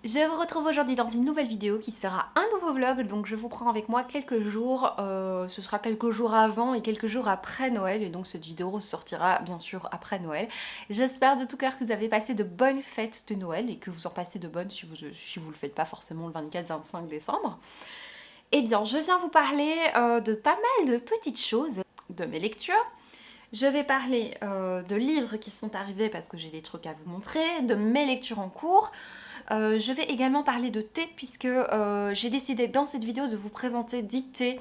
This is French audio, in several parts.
Je vous retrouve aujourd'hui dans une nouvelle vidéo qui sera un nouveau vlog, donc je vous prends avec moi quelques jours, ce sera quelques jours avant et quelques jours après Noël, et donc cette vidéo sortira bien sûr après Noël. J'espère de tout cœur que vous avez passé de bonnes fêtes de Noël et que vous en passez de bonnes si vous le faites pas forcément le 24-25 décembre. Eh bien, je viens vous parler de pas mal de petites choses, de mes lectures. Je vais parler de livres qui sont arrivés parce que j'ai des trucs à vous montrer, de mes lectures en cours. Je vais également parler de thé puisque j'ai décidé dans cette vidéo de vous présenter 10 thés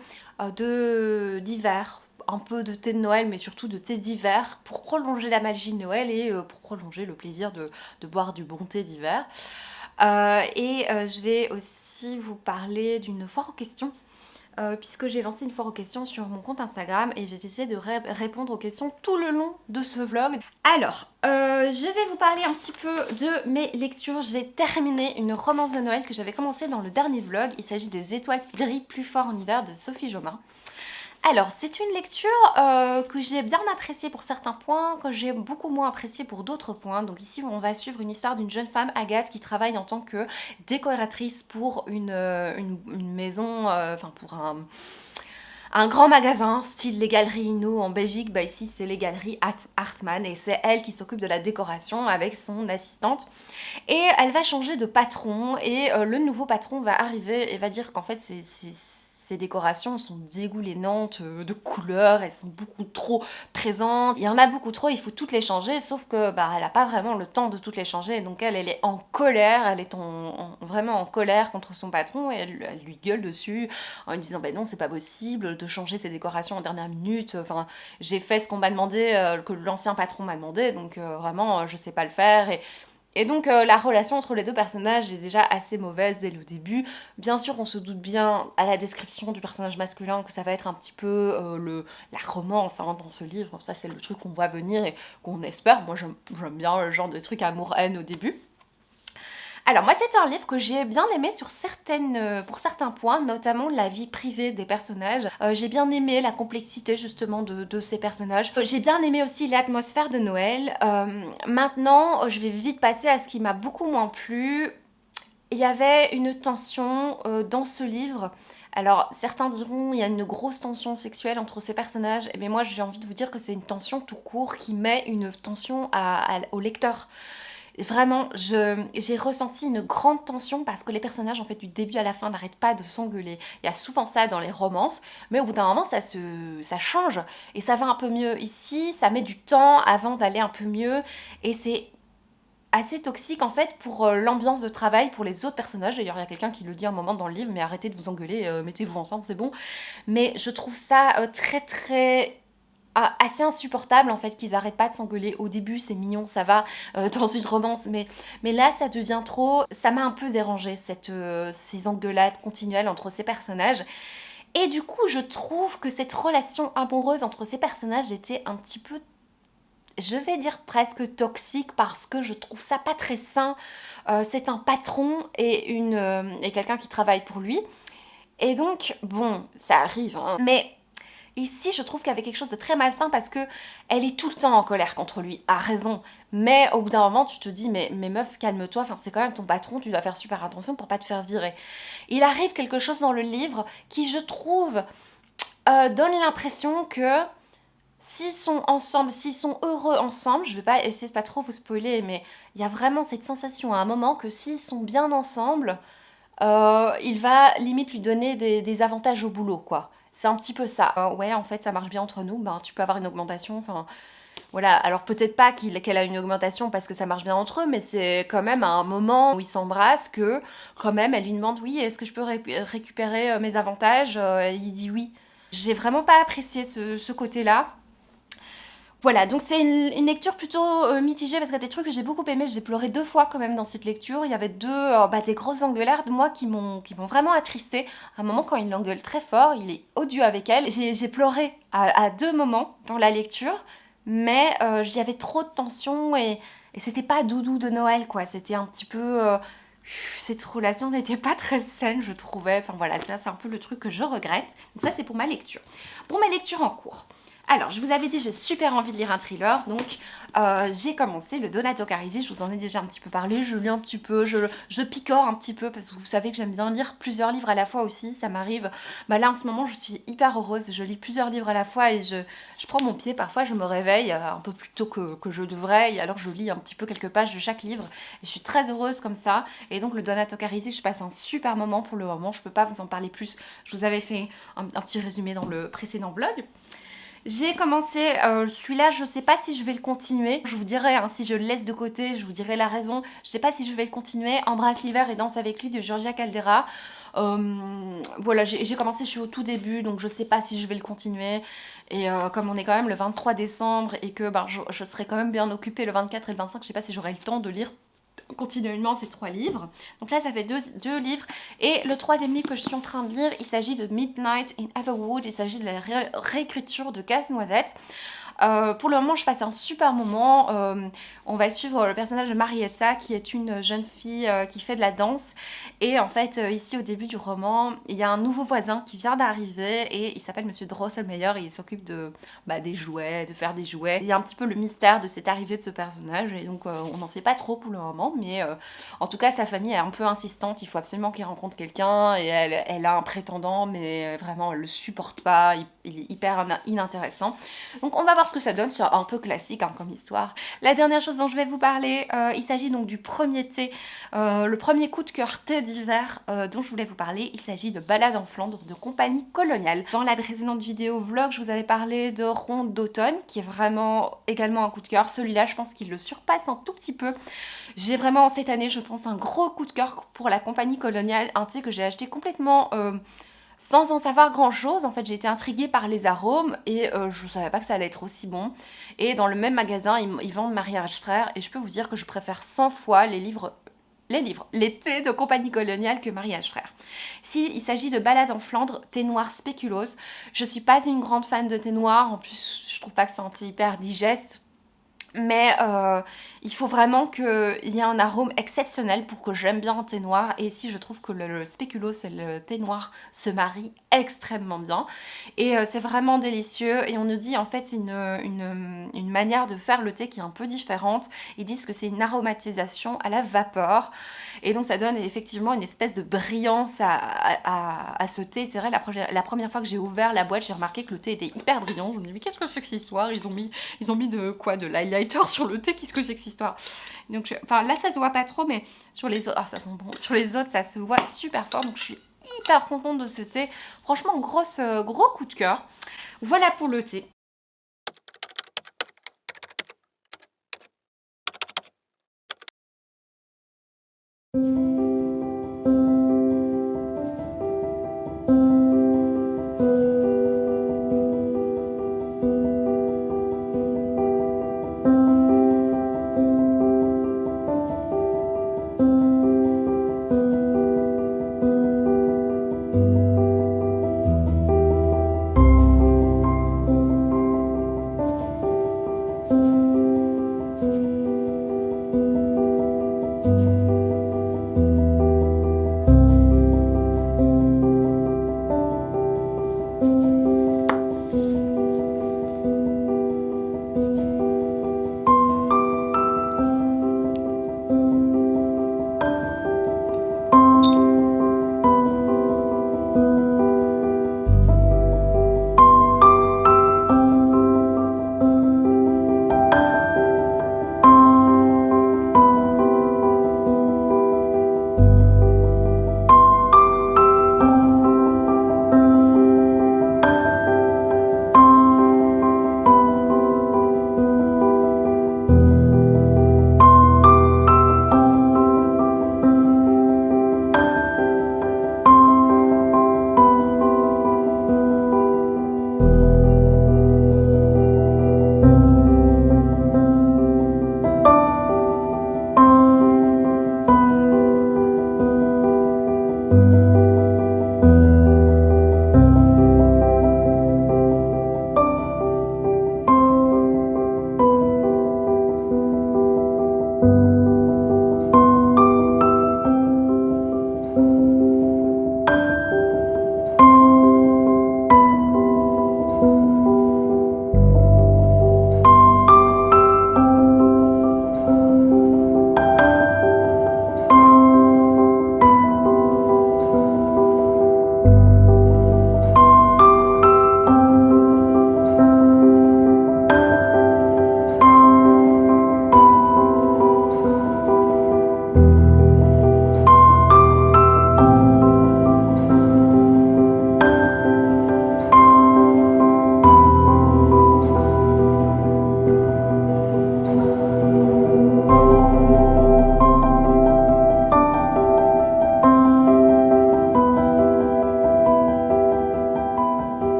d'hiver, un peu de thé de Noël mais surtout de thé d'hiver pour prolonger la magie de Noël et pour prolonger le plaisir de boire du bon thé d'hiver. Je vais aussi vous parler d'une foire aux questions. Puisque j'ai lancé une foire aux questions sur mon compte Instagram et j'ai décidé de répondre aux questions tout le long de ce vlog. Alors, je vais vous parler un petit peu de mes lectures. J'ai terminé une romance de Noël que j'avais commencé dans le dernier vlog. Il s'agit des Étoiles brillent plus fort en hiver de Sophie Jomain. Alors, c'est une lecture que j'ai bien appréciée pour certains points, que j'ai beaucoup moins appréciée pour d'autres points. Donc ici, on va suivre une histoire d'une jeune femme, Agathe, qui travaille en tant que décoratrice pour une maison, pour un grand magasin, style les Galeries Inno en Belgique. Bah ici, c'est les Galeries Hartmann et c'est elle qui s'occupe de la décoration avec son assistante. Et elle va changer de patron et le nouveau patron va arriver et va dire qu'en fait, ces décorations sont dégoulinantes de couleurs, elles sont beaucoup trop présentes. Il y en a beaucoup trop, il faut toutes les changer, sauf que bah, elle n'a pas vraiment le temps de toutes les changer. Donc elle est en colère, elle est vraiment en colère contre son patron et elle lui gueule dessus en lui disant bah non, c'est pas possible de changer ces décorations en dernière minute. Enfin, j'ai fait ce qu'on m'a demandé, que l'ancien patron m'a demandé, donc vraiment je sais pas le faire. Et donc la relation entre les deux personnages est déjà assez mauvaise dès le début. Bien sûr, on se doute bien à la description du personnage masculin que ça va être un petit peu la romance hein, dans ce livre. Ça, c'est le truc qu'on voit venir et qu'on espère. Moi, j'aime bien le genre de truc amour-haine au début. Alors moi c'est un livre que j'ai bien aimé pour certains points, notamment la vie privée des personnages. J'ai bien aimé la complexité justement de ces personnages. J'ai bien aimé aussi l'atmosphère de Noël. Maintenant je vais vite passer à ce qui m'a beaucoup moins plu. Il y avait une tension dans ce livre. Alors certains diront il y a une grosse tension sexuelle entre ces personnages, mais moi j'ai envie de vous dire que c'est une tension tout court qui met une tension au lecteur. Vraiment, j'ai ressenti une grande tension parce que les personnages, en fait, du début à la fin, n'arrêtent pas de s'engueuler. Il y a souvent ça dans les romances, mais au bout d'un moment, ça change et ça va un peu mieux. Ici, ça met du temps avant d'aller un peu mieux et c'est assez toxique, en fait, pour l'ambiance de travail, pour les autres personnages. D'ailleurs, il y a quelqu'un qui le dit un moment dans le livre, mais arrêtez de vous engueuler, mettez-vous ensemble, c'est bon. Mais je trouve ça très très assez insupportable en fait qu'ils arrêtent pas de s'engueuler. Au début c'est mignon, ça va dans une romance, mais là ça devient trop. Ça m'a un peu dérangé ces engueulades continuelles entre ces personnages. Et du coup je trouve que cette relation amoureuse entre ces personnages était un petit peu, je vais dire presque toxique, parce que je trouve ça pas très sain. C'est un patron et quelqu'un qui travaille pour lui. Et donc, bon, ça arrive, hein. Mais ici, je trouve qu'il y avait quelque chose de très malsain parce que elle est tout le temps en colère contre lui, a raison. Mais au bout d'un moment, tu te dis, mais meuf, calme-toi, enfin, c'est quand même ton patron, tu dois faire super attention pour pas te faire virer. Il arrive quelque chose dans le livre qui, je trouve, donne l'impression que s'ils sont ensemble, s'ils sont heureux ensemble, je vais pas essayer de pas trop vous spoiler, mais il y a vraiment cette sensation à un moment que s'ils sont bien ensemble, il va limite lui donner des avantages au boulot, quoi. C'est un petit peu ça. Ouais, en fait, ça marche bien entre nous, ben, tu peux avoir une augmentation, enfin... Voilà, alors peut-être pas qu'elle a une augmentation parce que ça marche bien entre eux, mais c'est quand même à un moment où ils s'embrassent que, quand même, elle lui demande, oui, est-ce que je peux récupérer mes avantages. Il dit oui. J'ai vraiment pas apprécié ce côté-là. Voilà, donc c'est une lecture plutôt mitigée parce qu'il y a des trucs que j'ai beaucoup aimé. J'ai pleuré 2 fois quand même dans cette lecture. Il y avait des grosses engueulades de moi qui m'ont vraiment attristée. À un moment, quand il l'engueule très fort, il est odieux avec elle. J'ai pleuré à 2 moments dans la lecture, mais j'y avais trop de tension et c'était pas doudou de Noël, quoi. C'était un petit peu... cette relation n'était pas très saine, je trouvais. Enfin voilà, ça c'est un peu le truc que je regrette. Donc ça c'est pour ma lecture. Pour ma lecture en cours. Alors, je vous avais dit, j'ai super envie de lire un thriller, donc j'ai commencé le Donato Carisi, je vous en ai déjà un petit peu parlé, je lis un petit peu, je picore un petit peu, parce que vous savez que j'aime bien lire plusieurs livres à la fois aussi, ça m'arrive. Bah là, en ce moment, je suis hyper heureuse, je lis plusieurs livres à la fois et je prends mon pied, parfois je me réveille un peu plus tôt que je devrais, et alors je lis un petit peu quelques pages de chaque livre, et je suis très heureuse comme ça, et donc le Donato Carisi, je passe un super moment pour le moment, je peux pas vous en parler plus, je vous avais fait un petit résumé dans le précédent vlog. J'ai commencé celui-là, je sais pas si je vais le continuer. Je vous dirai, hein, si je le laisse de côté, je vous dirai la raison. Je sais pas si je vais le continuer. Embrasse l'hiver et danse avec lui de Georgia Caldera. Voilà, j'ai commencé, je suis au tout début, donc je sais pas si je vais le continuer. Et comme on est quand même le 23 décembre et que ben, je serai quand même bien occupée le 24 et le 25, je sais pas si j'aurai le temps de lire continuellement ces 3 livres. Donc là, ça fait deux livres. Et le troisième livre que je suis en train de lire, il s'agit de Midnight in Everwood. Il s'agit de la réécriture de Casse-Noisette. Pour le moment, je passe un super moment. On va suivre le personnage de Marietta, qui est une jeune fille qui fait de la danse. Et en fait, ici, au début du roman, il y a un nouveau voisin qui vient d'arriver et il s'appelle Monsieur Drosselmeyer et il s'occupe des jouets, de faire des jouets. Il y a un petit peu le mystère de cette arrivée de ce personnage et donc on n'en sait pas trop pour le moment, mais en tout cas, sa famille est un peu insistante. Il faut absolument qu'il rencontre quelqu'un et elle a un prétendant, mais vraiment, elle le supporte pas. Il est hyper inintéressant. Donc on va voir ce que ça donne, c'est un peu classique hein, comme histoire. La dernière chose dont je vais vous parler, il s'agit donc du premier thé, le premier coup de cœur thé d'hiver dont je voulais vous parler. Il s'agit de Balade en Flandre de Compagnie Coloniale. Dans la précédente vidéo vlog, je vous avais parlé de Ronde d'automne, qui est vraiment également un coup de cœur. Celui-là, je pense qu'il le surpasse un tout petit peu. J'ai vraiment cette année, je pense, un gros coup de cœur pour la Compagnie Coloniale, un thé que j'ai acheté complètement sans en savoir grand chose. En fait, j'ai été intriguée par les arômes et je savais pas que ça allait être aussi bon. Et dans le même magasin, ils vendent Mariage Frères et je peux vous dire que je préfère 100 fois les thés de Compagnie Coloniale que Mariage Frères. Il s'agit de Balade en Flandre, thé noir spéculoos. Je suis pas une grande fan de thé noir, en plus je trouve pas que c'est un thé hyper digeste. Mais il faut vraiment qu'il y ait un arôme exceptionnel pour que j'aime bien un thé noir. Et ici, je trouve que le spéculoos et le thé noir se marient extrêmement bien. Et c'est vraiment délicieux. Et on nous dit, en fait, c'est une manière de faire le thé qui est un peu différente. Ils disent que c'est une aromatisation à la vapeur. Et donc, ça donne effectivement une espèce de brillance à ce thé. C'est vrai, la première fois que j'ai ouvert la boîte, j'ai remarqué que le thé était hyper brillant. Je me dis, mais qu'est-ce que c'est que cette histoire? Ils ont mis de quoi? De l'highlighter sur le thé? Qu'est-ce que c'est que cette histoire? Donc, enfin, là, ça se voit pas trop, mais sur les autres, ça sent bon. Sur les autres, ça se voit super fort. Donc, je suis hyper contente de ce thé. Franchement, gros coup de cœur. Voilà pour le thé.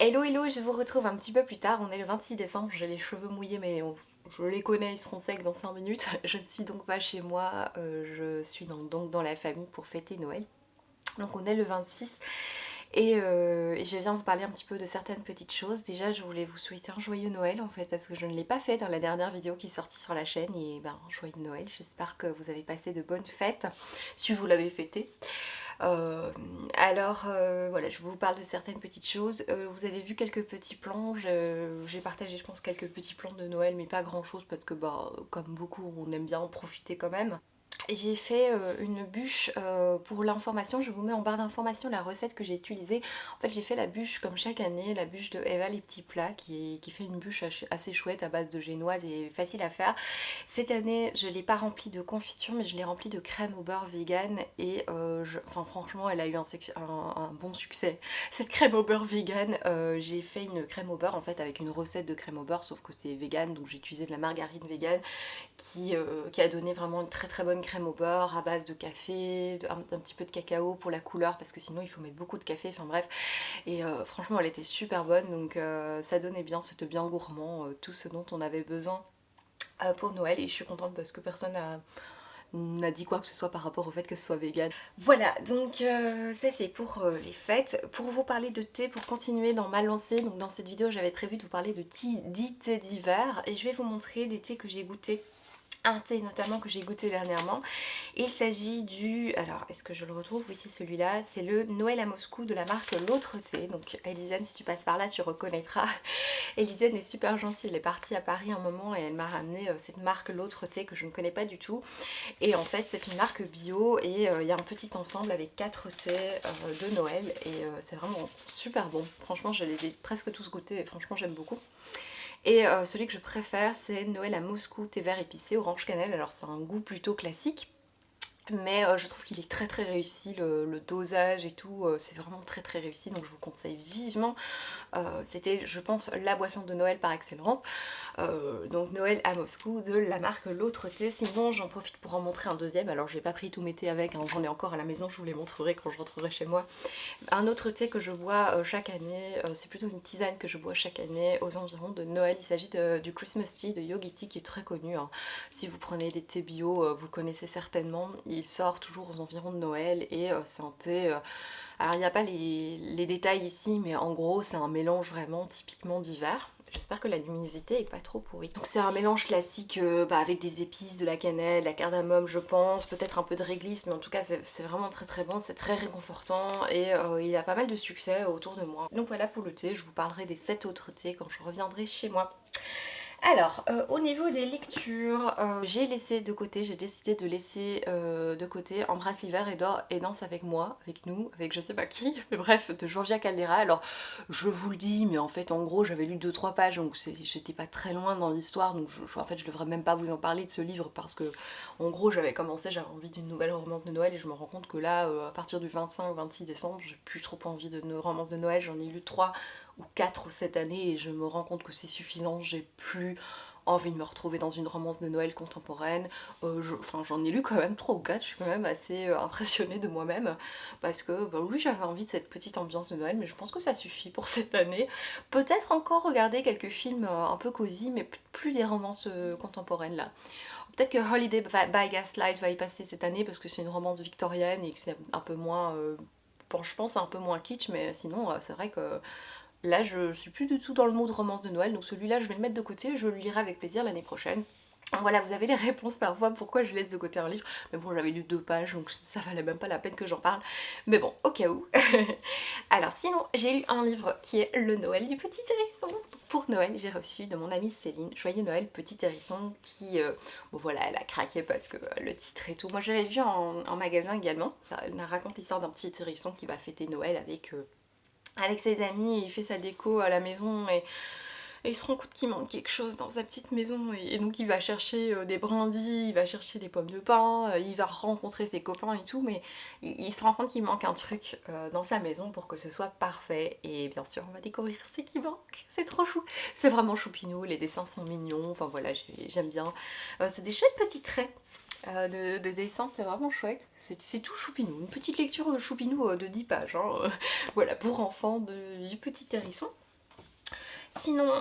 Hello hello, je vous retrouve un petit peu plus tard, on est le 26 décembre, j'ai les cheveux mouillés mais je les connais, ils seront secs dans 5 minutes. Je ne suis donc pas chez moi, je suis donc dans la famille pour fêter Noël. Donc on est le 26 et je viens vous parler un petit peu de certaines petites choses. Déjà je voulais vous souhaiter un joyeux Noël en fait parce que je ne l'ai pas fait dans la dernière vidéo qui est sortie sur la chaîne et ben joyeux Noël, j'espère que vous avez passé de bonnes fêtes si vous l'avez fêté. Voilà, je vous parle de certaines petites choses. Vous avez vu quelques petits plans, j'ai partagé je pense quelques petits plans de Noël mais pas grand chose parce que bah comme beaucoup on aime bien en profiter quand même. J'ai fait une bûche pour l'information, je vous mets en barre d'information la recette que j'ai utilisée. En fait j'ai fait la bûche comme chaque année, la bûche de Eva les petits plats qui fait une bûche assez chouette à base de génoise et facile à faire. Cette année je ne l'ai pas remplie de confiture mais je l'ai remplie de crème au beurre vegan et enfin, franchement elle a eu un bon succès. Cette crème au beurre vegan, j'ai fait une crème au beurre en fait avec une recette de crème au beurre sauf que c'est vegan donc j'ai utilisé de la margarine vegan qui a donné vraiment une très bonne crème au beurre à base de café, un petit peu de cacao pour la couleur parce que sinon il faut mettre beaucoup de café, enfin bref. Et franchement elle était super bonne donc ça donnait bien, c'était bien gourmand, tout ce dont on avait besoin pour Noël et je suis contente parce que personne n'a dit quoi que ce soit par rapport au fait que ce soit vegan. Voilà, donc ça c'est pour les fêtes. Pour vous parler de thé, pour continuer dans ma lancée, donc dans cette vidéo j'avais prévu de vous parler de 10 thés d'hiver et je vais vous montrer des thés que j'ai goûtés. Un thé notamment que j'ai goûté dernièrement. Il s'agit du... Alors, est-ce que je le retrouve? Oui, c'est celui-là. C'est le Noël à Moscou de la marque L'Autre Thé. Donc, Elisane, si tu passes par là, tu reconnaîtras. Elisane est super gentille. Elle est partie à Paris un moment et elle m'a ramené cette marque L'Autre Thé que je ne connais pas du tout. Et en fait, c'est une marque bio et il y a un petit ensemble avec 4 thés de Noël. Et c'est vraiment super bon. Franchement, je les ai presque tous goûtés et franchement, j'aime beaucoup. Et celui que je préfère c'est Noël à Moscou, thé vert épicé, orange cannelle. Alors c'est un goût plutôt classique. Mais je trouve qu'il est très réussi, le dosage et tout, c'est vraiment très réussi, donc je vous conseille vivement. C'était je pense la boisson de Noël par excellence. Donc Noël à Moscou de la marque L'Autre Thé. Sinon j'en profite pour en montrer un deuxième, alors j'ai pas pris tous mes thés avec, hein, j'en ai encore à la maison, je vous les montrerai quand je rentrerai chez moi. Un autre thé que je bois chaque année, c'est plutôt une tisane que je bois chaque année aux environs de Noël. Il s'agit du Christmas Tea de Yogi Tea qui est très connu, hein. Si vous prenez des thés bio, vous le connaissez certainement. Il sort toujours aux environs de Noël et c'est un thé... alors il n'y a pas les détails ici mais en gros c'est un mélange vraiment typiquement d'hiver. J'espère que la luminosité est pas trop pourrie. Donc c'est un mélange classique avec des épices, de la cannelle, de la cardamome je pense, peut-être un peu de réglisse, mais en tout cas c'est vraiment très bon, c'est très réconfortant et il a pas mal de succès autour de moi. Donc voilà pour le thé, je vous parlerai des 7 autres thés quand je reviendrai chez moi. Alors, au niveau des lectures, j'ai laissé de côté, j'ai décidé de laisser de côté Embrasse l'hiver et danse avec moi, avec nous, avec je sais pas qui, mais bref, de Georgia Caldera. Alors, je vous le dis, mais en fait, en gros, j'avais lu 2-3 pages, donc j'étais pas très loin dans l'histoire, donc en fait, je devrais même pas vous en parler de ce livre, parce que, en gros, j'avais envie d'une nouvelle romance de Noël, et je me rends compte que là, à partir du 25-26 décembre, j'ai plus trop envie de romances de Noël, j'en ai lu 3 ou 4 cette année et je me rends compte que c'est suffisant, j'ai plus envie de me retrouver dans une romance de Noël contemporaine. J'en ai lu quand même 3 ou 4, je suis quand même assez impressionnée de moi-même parce que bah oui j'avais envie de cette petite ambiance de Noël mais je pense que ça suffit pour cette année. Peut-être encore regarder quelques films un peu cosy mais plus des romances contemporaines là. Peut-être que Holiday by Gaslight va y passer cette année parce que c'est une romance victorienne et que c'est un peu moins... bon je pense un peu moins kitsch mais sinon c'est vrai que là, je suis plus du tout dans le mood romance de Noël, donc celui-là, je vais le mettre de côté, je le lirai avec plaisir l'année prochaine. Voilà, vous avez les réponses parfois pourquoi je laisse de côté un livre. Mais bon, j'avais lu 2 pages, donc ça valait même pas la peine que j'en parle. Mais bon, au cas où. Alors sinon, j'ai lu un livre qui est Le Noël du Petit Hérisson. Donc, pour Noël, j'ai reçu de mon amie Céline Joyeux Noël Petit Hérisson qui, bon voilà, elle a craqué parce que le titre et tout. Moi, j'avais vu en magasin également. Elle raconte l'histoire d'un petit hérisson qui va fêter Noël avec ses amis, il fait sa déco à la maison et il se rend compte qu'il manque quelque chose dans sa petite maison et donc il va chercher des brindilles, il va chercher des pommes de pin, il va rencontrer ses copains et tout mais il se rend compte qu'il manque un truc dans sa maison pour que ce soit parfait et bien sûr on va découvrir ce qui manque, c'est trop chou, c'est vraiment choupinou, les dessins sont mignons, enfin voilà j'aime bien, c'est des chouettes petits traits. De dessin, c'est vraiment chouette, c'est tout choupinou, une petite lecture choupinou de 10 pages, hein, voilà, pour enfants du Petit Hérisson. Sinon,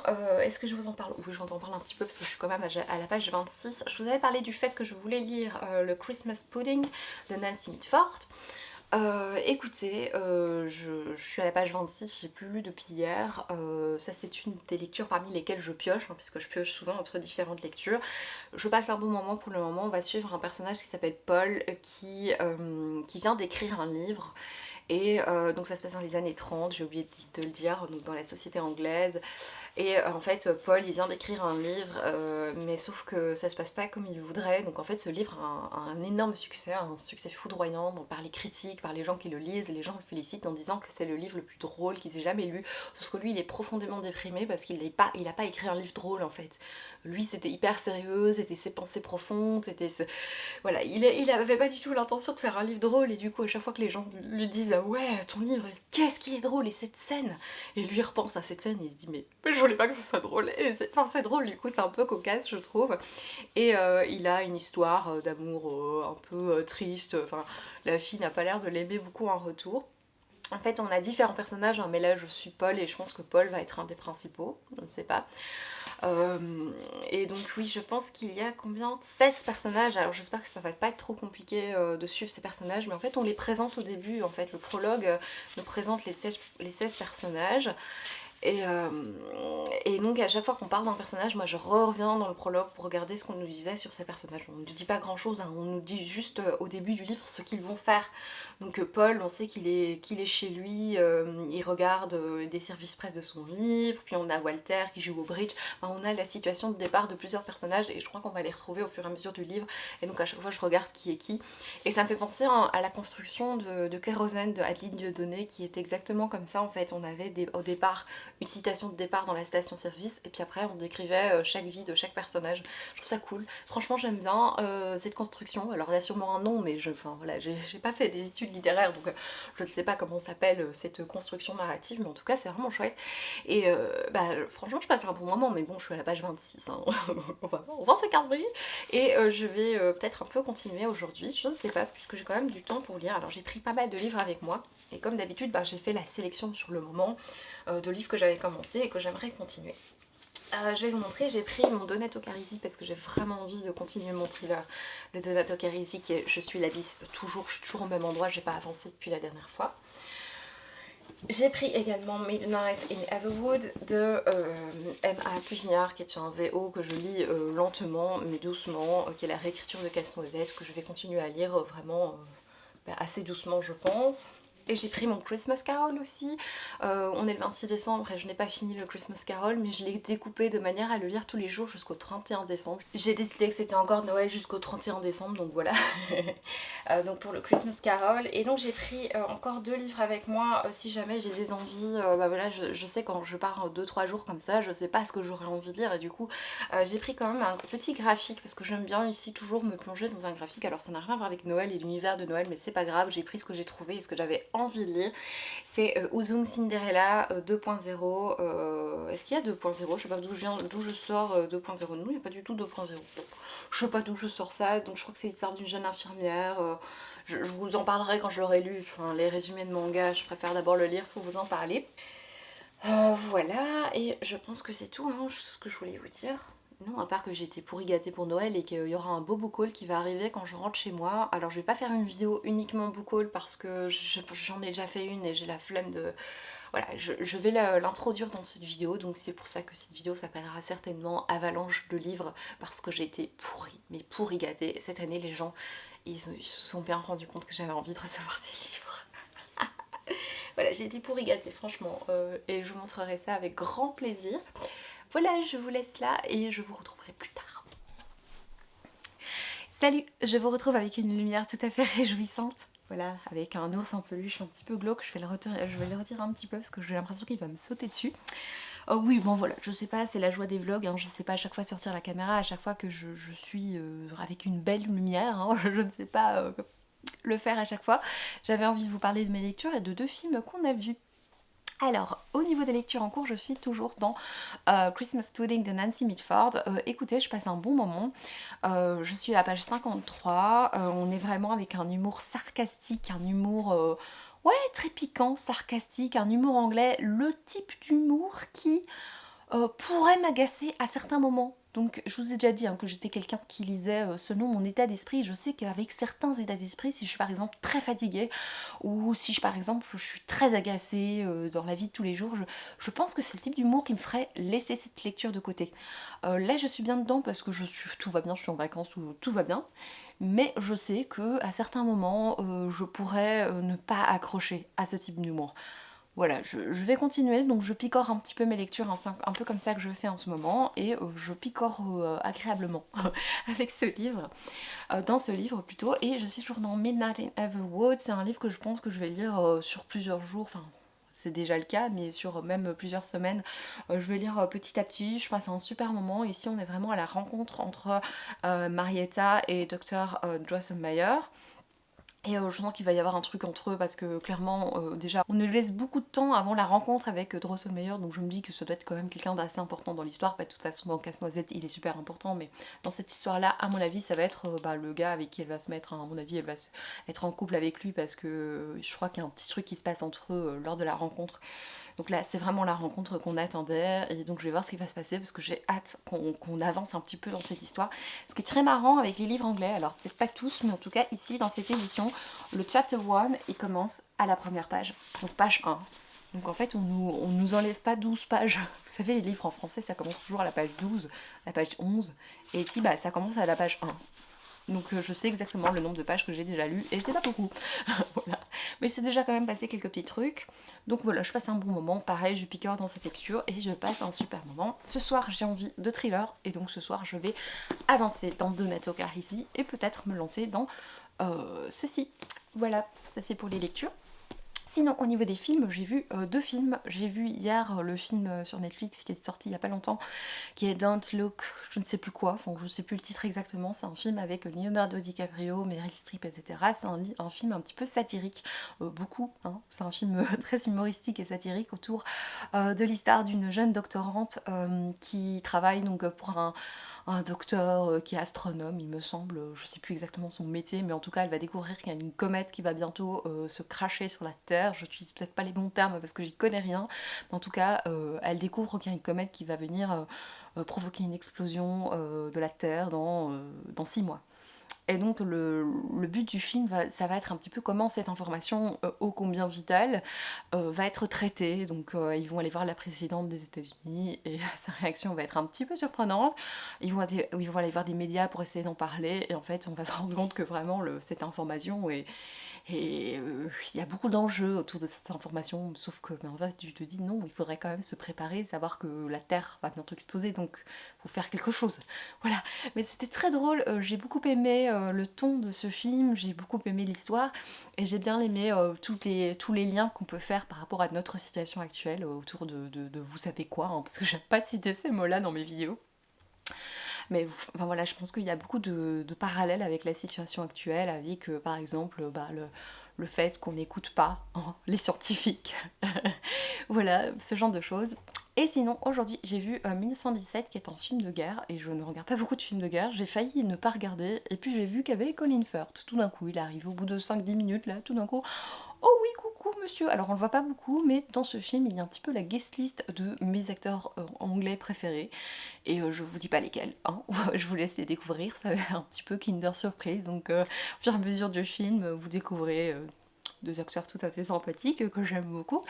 est-ce que je vous en parle? Oui, je vous en parle un petit peu parce que je suis quand même à la page 26. Je vous avais parlé du fait que je voulais lire le Christmas Pudding de Nancy Mitford. Écoutez, je suis à la page 26, j'ai plus lu depuis hier. Ça c'est une des lectures parmi lesquelles je pioche, hein, puisque je pioche souvent entre différentes lectures. Je passe un bon moment pour le moment. On va suivre un personnage qui s'appelle Paul qui vient d'écrire un livre. Et donc ça se passe dans les années 30, j'ai oublié de le dire, donc dans la société anglaise. Et en fait, Paul, il vient d'écrire un livre, mais sauf que ça se passe pas comme il voudrait. Donc en fait, ce livre a un énorme succès, un succès foudroyant par les critiques, par les gens qui le lisent. Les gens le félicitent en disant que c'est le livre le plus drôle qu'ils aient jamais lu. Sauf que lui, il est profondément déprimé parce qu'il a pas écrit un livre drôle en fait. Lui, c'était hyper sérieux, c'était ses pensées profondes, voilà, il avait pas du tout l'intention de faire un livre drôle. Et du coup, à chaque fois que les gens lui disent ah ouais, ton livre, qu'est-ce qui est drôle et cette scène. Et lui il repense à cette scène et il se dit mais je voulais pas que ce soit drôle. Et c'est drôle, du coup c'est un peu cocasse je trouve. Et il a une histoire d'amour un peu triste. Enfin, la fille n'a pas l'air de l'aimer beaucoup en retour. En fait, on a différents personnages, hein, mais là je suis Paul et je pense que Paul va être un des principaux, je ne sais pas. Et donc oui, je pense qu'il y a combien? 16 personnages. Alors j'espère que ça va pas être trop compliqué de suivre ces personnages, mais en fait on les présente au début. En fait, le prologue nous présente les 16 personnages. Et donc à chaque fois qu'on parle d'un personnage, moi je reviens dans le prologue pour regarder ce qu'on nous disait sur ces personnages. On ne nous dit pas grand chose, hein, on nous dit juste au début du livre ce qu'ils vont faire. Donc Paul, on sait qu'il est chez lui, il regarde des services presse de son livre, puis on a Walter qui joue au bridge. Enfin, on a la situation de départ de plusieurs personnages et je crois qu'on va les retrouver au fur et à mesure du livre. Et donc à chaque fois je regarde qui est qui. Et ça me fait penser à la construction de Kérosène de Adeline Dieudonné qui est exactement comme ça en fait. On avait au départ une citation de départ dans la station-service et puis après on décrivait chaque vie de chaque personnage. Je trouve ça cool. Franchement j'aime bien cette construction. Alors il y a sûrement un nom mais enfin voilà, j'ai pas fait des études littéraires donc je ne sais pas comment s'appelle cette construction narrative mais en tout cas c'est vraiment chouette. Et franchement je passe un bon moment mais bon je suis à la page 26 hein. on va se calmer et je vais peut-être un peu continuer aujourd'hui, je ne sais pas puisque j'ai quand même du temps pour lire. Alors j'ai pris pas mal de livres avec moi et comme d'habitude j'ai fait la sélection sur le moment de livres que j'avais commencé et que j'aimerais continuer. Je vais vous montrer, j'ai pris mon Donato Carisi parce que j'ai vraiment envie de continuer mon thriller, le Donato Carisi qui est Je suis l'abysse, je suis toujours au même endroit, j'ai pas avancé depuis la dernière fois. J'ai pris également Midnight in Everwood de M.A. Cuisinard qui est un VO que je lis lentement mais doucement, qui est la réécriture de Casse-Noisette que je vais continuer à lire vraiment assez doucement je pense. Et j'ai pris mon Christmas Carol aussi. On est le 26 décembre et je n'ai pas fini le Christmas Carol, mais je l'ai découpé de manière à le lire tous les jours jusqu'au 31 décembre. J'ai décidé que c'était encore Noël jusqu'au 31 décembre, donc voilà. Donc pour le Christmas Carol. Et donc j'ai pris encore 2 livres avec moi si jamais j'ai des envies. Voilà, je sais quand je pars 2-3 jours comme ça, je sais pas ce que j'aurais envie de lire et du coup j'ai pris quand même un petit graphique parce que j'aime bien ici toujours me plonger dans un graphique. Alors ça n'a rien à voir avec Noël et l'univers de Noël, mais c'est pas grave, j'ai pris ce que j'ai trouvé et ce que j'avais envie de lire. C'est Uzung Cinderella 2.0. Est-ce qu'il y a 2.0? Je sais pas d'où je sors 2.0. Non, il n'y a pas du tout 2.0. Je sais pas d'où je sors ça, donc je crois que c'est l'histoire d'une jeune infirmière. Je vous en parlerai quand je l'aurai lu. Enfin, les résumés de manga, je préfère d'abord le lire pour vous en parler. Voilà, et je pense que c'est tout hein, ce que je voulais vous dire. Non, à part que j'ai été pourri gâtée pour Noël et qu'il y aura un beau book haul qui va arriver quand je rentre chez moi. Alors je vais pas faire une vidéo uniquement book haul parce que j'en ai déjà fait une et j'ai la flemme de... Voilà, je vais l'introduire dans cette vidéo, donc c'est pour ça que cette vidéo s'appellera certainement Avalanche de livres parce que j'ai été pourrie, mais pourri gâtée. Cette année les gens, ils se sont bien rendus compte que j'avais envie de recevoir des livres. Voilà, j'ai été pourri gâtée franchement et je vous montrerai ça avec grand plaisir. Voilà, je vous laisse là et je vous retrouverai plus tard. Salut, je vous retrouve avec une lumière tout à fait réjouissante. Voilà, avec un ours en peluche un petit peu glauque, je vais le retirer un petit peu parce que j'ai l'impression qu'il va me sauter dessus. Oh oui, bon voilà, je sais pas, c'est la joie des vlogs, hein, je sais pas à chaque fois sortir la caméra, à chaque fois que je suis avec une belle lumière, hein, je ne sais pas le faire à chaque fois. J'avais envie de vous parler de mes lectures et de 2 films qu'on a vus. Alors, au niveau des lectures en cours, je suis toujours dans Christmas Pudding de Nancy Mitford. Écoutez, je passe un bon moment. Je suis à la page 53. On est vraiment avec un humour sarcastique, un humour ouais, très piquant, sarcastique, un humour anglais. Le type d'humour qui pourrait m'agacer à certains moments. Donc je vous ai déjà dit hein, que j'étais quelqu'un qui lisait selon mon état d'esprit. Je sais qu'avec certains états d'esprit, si je suis par exemple très fatiguée ou si par exemple je suis très agacée dans la vie de tous les jours, je pense que c'est le type d'humour qui me ferait laisser cette lecture de côté. Là je suis bien dedans parce que tout va bien, je suis en vacances, tout va bien. Mais je sais que à certains moments, je pourrais ne pas accrocher à ce type d'humour. Voilà, je vais continuer, donc je picore un petit peu mes lectures, hein, c'est un peu comme ça que je fais en ce moment, et je picore agréablement avec ce livre, dans ce livre plutôt, et je suis toujours dans Midnight in Everwood, c'est un livre que je pense que je vais lire sur plusieurs jours, enfin c'est déjà le cas, mais sur même plusieurs semaines, je vais lire petit à petit, je passe un super moment, ici on est vraiment à la rencontre entre Marietta et Dr. Drosselmeyer. Et je sens qu'il va y avoir un truc entre eux parce que clairement, déjà, on nous laisse beaucoup de temps avant la rencontre avec Drosselmeyer, donc je me dis que ça doit être quand même quelqu'un d'assez important dans l'histoire. Bah, de toute façon, dans Casse-Noisette, il est super important, mais dans cette histoire-là, à mon avis, ça va être le gars avec qui elle va se mettre. Hein. À mon avis, elle va être en couple avec lui parce que je crois qu'il y a un petit truc qui se passe entre eux lors de la rencontre. Donc là, c'est vraiment la rencontre qu'on attendait. Et donc, je vais voir ce qui va se passer parce que j'ai hâte qu'on avance un petit peu dans cette histoire. Ce qui est très marrant avec les livres anglais, alors peut-être pas tous, mais en tout cas ici, dans cette édition, le chapter 1, il commence à la première page. Donc page 1. Donc en fait, on nous enlève pas 12 pages. Vous savez, les livres en français, ça commence toujours à la page 12, la page 11. Et ici, bah, ça commence à la page 1. Donc je sais exactement le nombre de pages que j'ai déjà lues et c'est pas beaucoup. Voilà. Mais c'est déjà quand même passé quelques petits trucs. Donc voilà, je passe un bon moment. Pareil, je picore dans cette lecture et je passe un super moment. Ce soir, j'ai envie de thriller et donc ce soir, je vais avancer dans Donato Carisi et peut-être me lancer dans ceci. Voilà, ça c'est pour les lectures. Sinon, au niveau des films, j'ai vu deux films. J'ai vu hier le film sur Netflix qui est sorti il y a pas longtemps, qui est Don't Look, je ne sais plus quoi, enfin je ne sais plus le titre exactement. C'est un film avec Leonardo DiCaprio, Meryl Streep, etc. C'est un film un petit peu satirique, beaucoup. Hein. C'est un film très humoristique et satirique autour de l'histoire d'une jeune doctorante qui travaille donc pour un docteur qui est astronome, il me semble, je sais plus exactement son métier, mais en tout cas elle va découvrir qu'il y a une comète qui va bientôt se cracher sur la Terre. Je n'utilise peut-être pas les bons termes parce que j'y connais rien, mais en tout cas elle découvre qu'il y a une comète qui va venir provoquer une explosion de la Terre dans 6 mois. Et donc le but du film, ça va être un petit peu comment cette information ô combien vitale va être traitée. Donc ils vont aller voir la présidente des États-Unis et sa réaction va être un petit peu surprenante. Ils vont aller voir des médias pour essayer d'en parler et en fait on va se rendre compte que vraiment cette information est, et il y a beaucoup d'enjeux autour de cette information, sauf que en fait, je te dis non, il faudrait quand même se préparer, savoir que la Terre va bientôt exploser, donc il faut faire quelque chose. Voilà, mais c'était très drôle, j'ai beaucoup aimé le ton de ce film, j'ai beaucoup aimé l'histoire, et j'ai bien aimé tous les liens qu'on peut faire par rapport à notre situation actuelle autour de vous savez quoi, hein, parce que j'aime pas citer ces mots-là dans mes vidéos. Mais enfin, voilà, je pense qu'il y a beaucoup de parallèles avec la situation actuelle, avec par exemple le fait qu'on n'écoute pas hein, les scientifiques. Voilà, ce genre de choses. Et sinon, aujourd'hui, j'ai vu 1917 qui est un film de guerre, et je ne regarde pas beaucoup de films de guerre, j'ai failli ne pas regarder, et puis j'ai vu qu'il y avait Colin Firth. Tout d'un coup, il arrive au bout de 5-10 minutes, là, tout d'un coup, oh oui, coucou monsieur. Alors on le voit pas beaucoup, mais dans ce film, il y a un petit peu la guest list de mes acteurs anglais préférés. Et je vous dis pas lesquels, hein. Je vous laisse les découvrir, ça va être un petit peu Kinder Surprise. Donc au fur et à mesure du film, vous découvrez deux acteurs tout à fait sympathiques que j'aime beaucoup.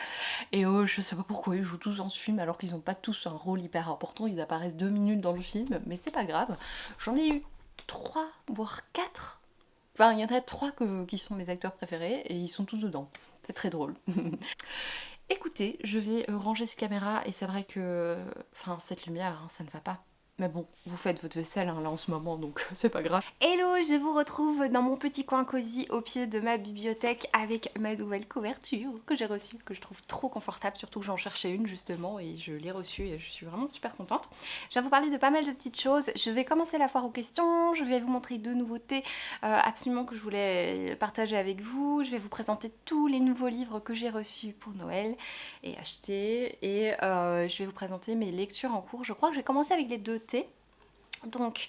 Et je sais pas pourquoi ils jouent tous dans ce film alors qu'ils ont pas tous un rôle hyper important. Ils apparaissent 2 minutes dans le film, mais c'est pas grave. J'en ai eu 3, voire 4. Enfin, il y en a 3 qui sont mes acteurs préférés et ils sont tous dedans. C'est très drôle. Écoutez, je vais ranger cette caméra et c'est vrai que... Enfin, cette lumière, hein, ça ne va pas. Mais bon, vous faites votre vaisselle hein, là en ce moment, donc c'est pas grave. Hello, je vous retrouve dans mon petit coin cosy au pied de ma bibliothèque avec ma nouvelle couverture que j'ai reçue, que je trouve trop confortable, surtout que j'en cherchais une justement et je l'ai reçue et je suis vraiment super contente. Je vais vous parler de pas mal de petites choses. Je vais commencer la foire aux questions, je vais vous montrer deux nouveautés absolument que je voulais partager avec vous. Je vais vous présenter tous les nouveaux livres que j'ai reçus pour Noël et achetés et je vais vous présenter mes lectures en cours. Je crois que j'ai commencé avec les deux T. Donc,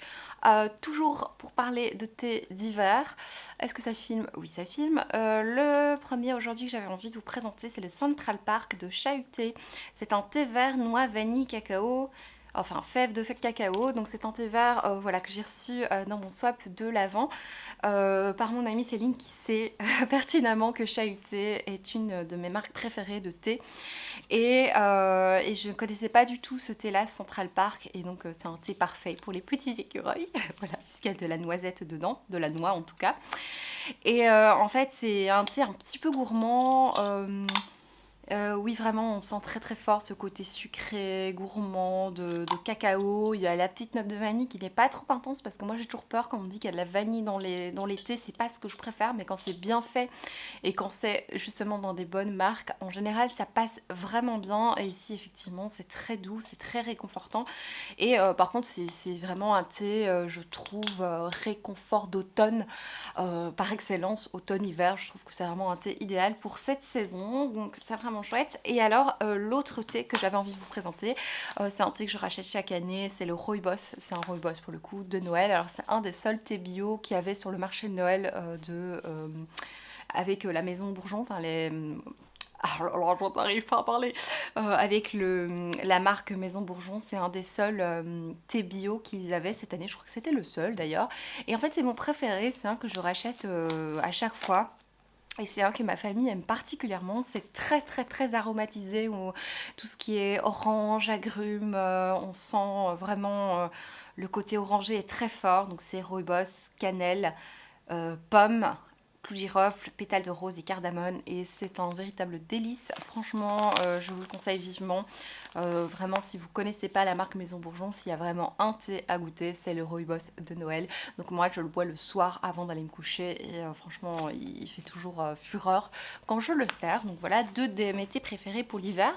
toujours pour parler de thé d'hiver, est-ce que ça filme? Oui, ça filme. Le premier aujourd'hui que j'avais envie de vous présenter, c'est le Central Park de Chahuté. C'est un thé vert, noix, vanille, cacao, enfin fèves de cacao. Donc c'est un thé vert voilà, que j'ai reçu dans mon swap de l'Avent par mon amie Céline qui sait pertinemment que Chahuté est une de mes marques préférées de thé. Et je ne connaissais pas du tout ce thé-là, Central Park, et donc c'est un thé parfait pour les petits écureuils, voilà, puisqu'il y a de la noisette dedans, de la noix en tout cas. Et en fait, c'est un thé un petit peu gourmand. Oui, vraiment, on sent très très fort ce côté sucré, gourmand, de cacao. Il y a la petite note de vanille qui n'est pas trop intense parce que moi j'ai toujours peur quand on me dit qu'il y a de la vanille dans les thés. C'est pas ce que je préfère, mais quand c'est bien fait et quand c'est justement dans des bonnes marques, en général ça passe vraiment bien. Et ici, effectivement, c'est très doux, c'est très réconfortant. Et par contre, c'est vraiment un thé, je trouve, réconfort d'automne par excellence, automne-hiver. Je trouve que c'est vraiment un thé idéal pour cette saison, donc c'est vraiment chouette. Et alors, l'autre thé que j'avais envie de vous présenter, c'est un thé que je rachète chaque année, c'est le Rooibos. C'est un Rooibos pour le coup de Noël. Alors, c'est un des seuls thés bio qu'il y avait sur le marché de Noël avec la maison Bourgeon, enfin les alors, je n'arrive pas à parler. Avec la marque Maison Bourgeon, c'est un des seuls thés bio qu'ils avaient cette année. Je crois que c'était le seul d'ailleurs. Et en fait, c'est mon préféré. C'est un que je rachète à chaque fois. Et c'est un que ma famille aime particulièrement. C'est très très très aromatisé. Tout ce qui est orange, agrumes, on sent vraiment le côté orangé est très fort. Donc c'est rooibos, cannelle, pomme, clou de girofle, pétales de rose et cardamone. Et c'est un véritable délice. Franchement, je vous le conseille vivement. Vraiment, si vous connaissez pas la marque Maison Bourgeon, s'il y a vraiment un thé à goûter, c'est le Rooibos de Noël. Donc moi, je le bois le soir avant d'aller me coucher. Et franchement, il fait toujours fureur quand je le sers. Donc voilà, deux de mes thés préférés pour l'hiver.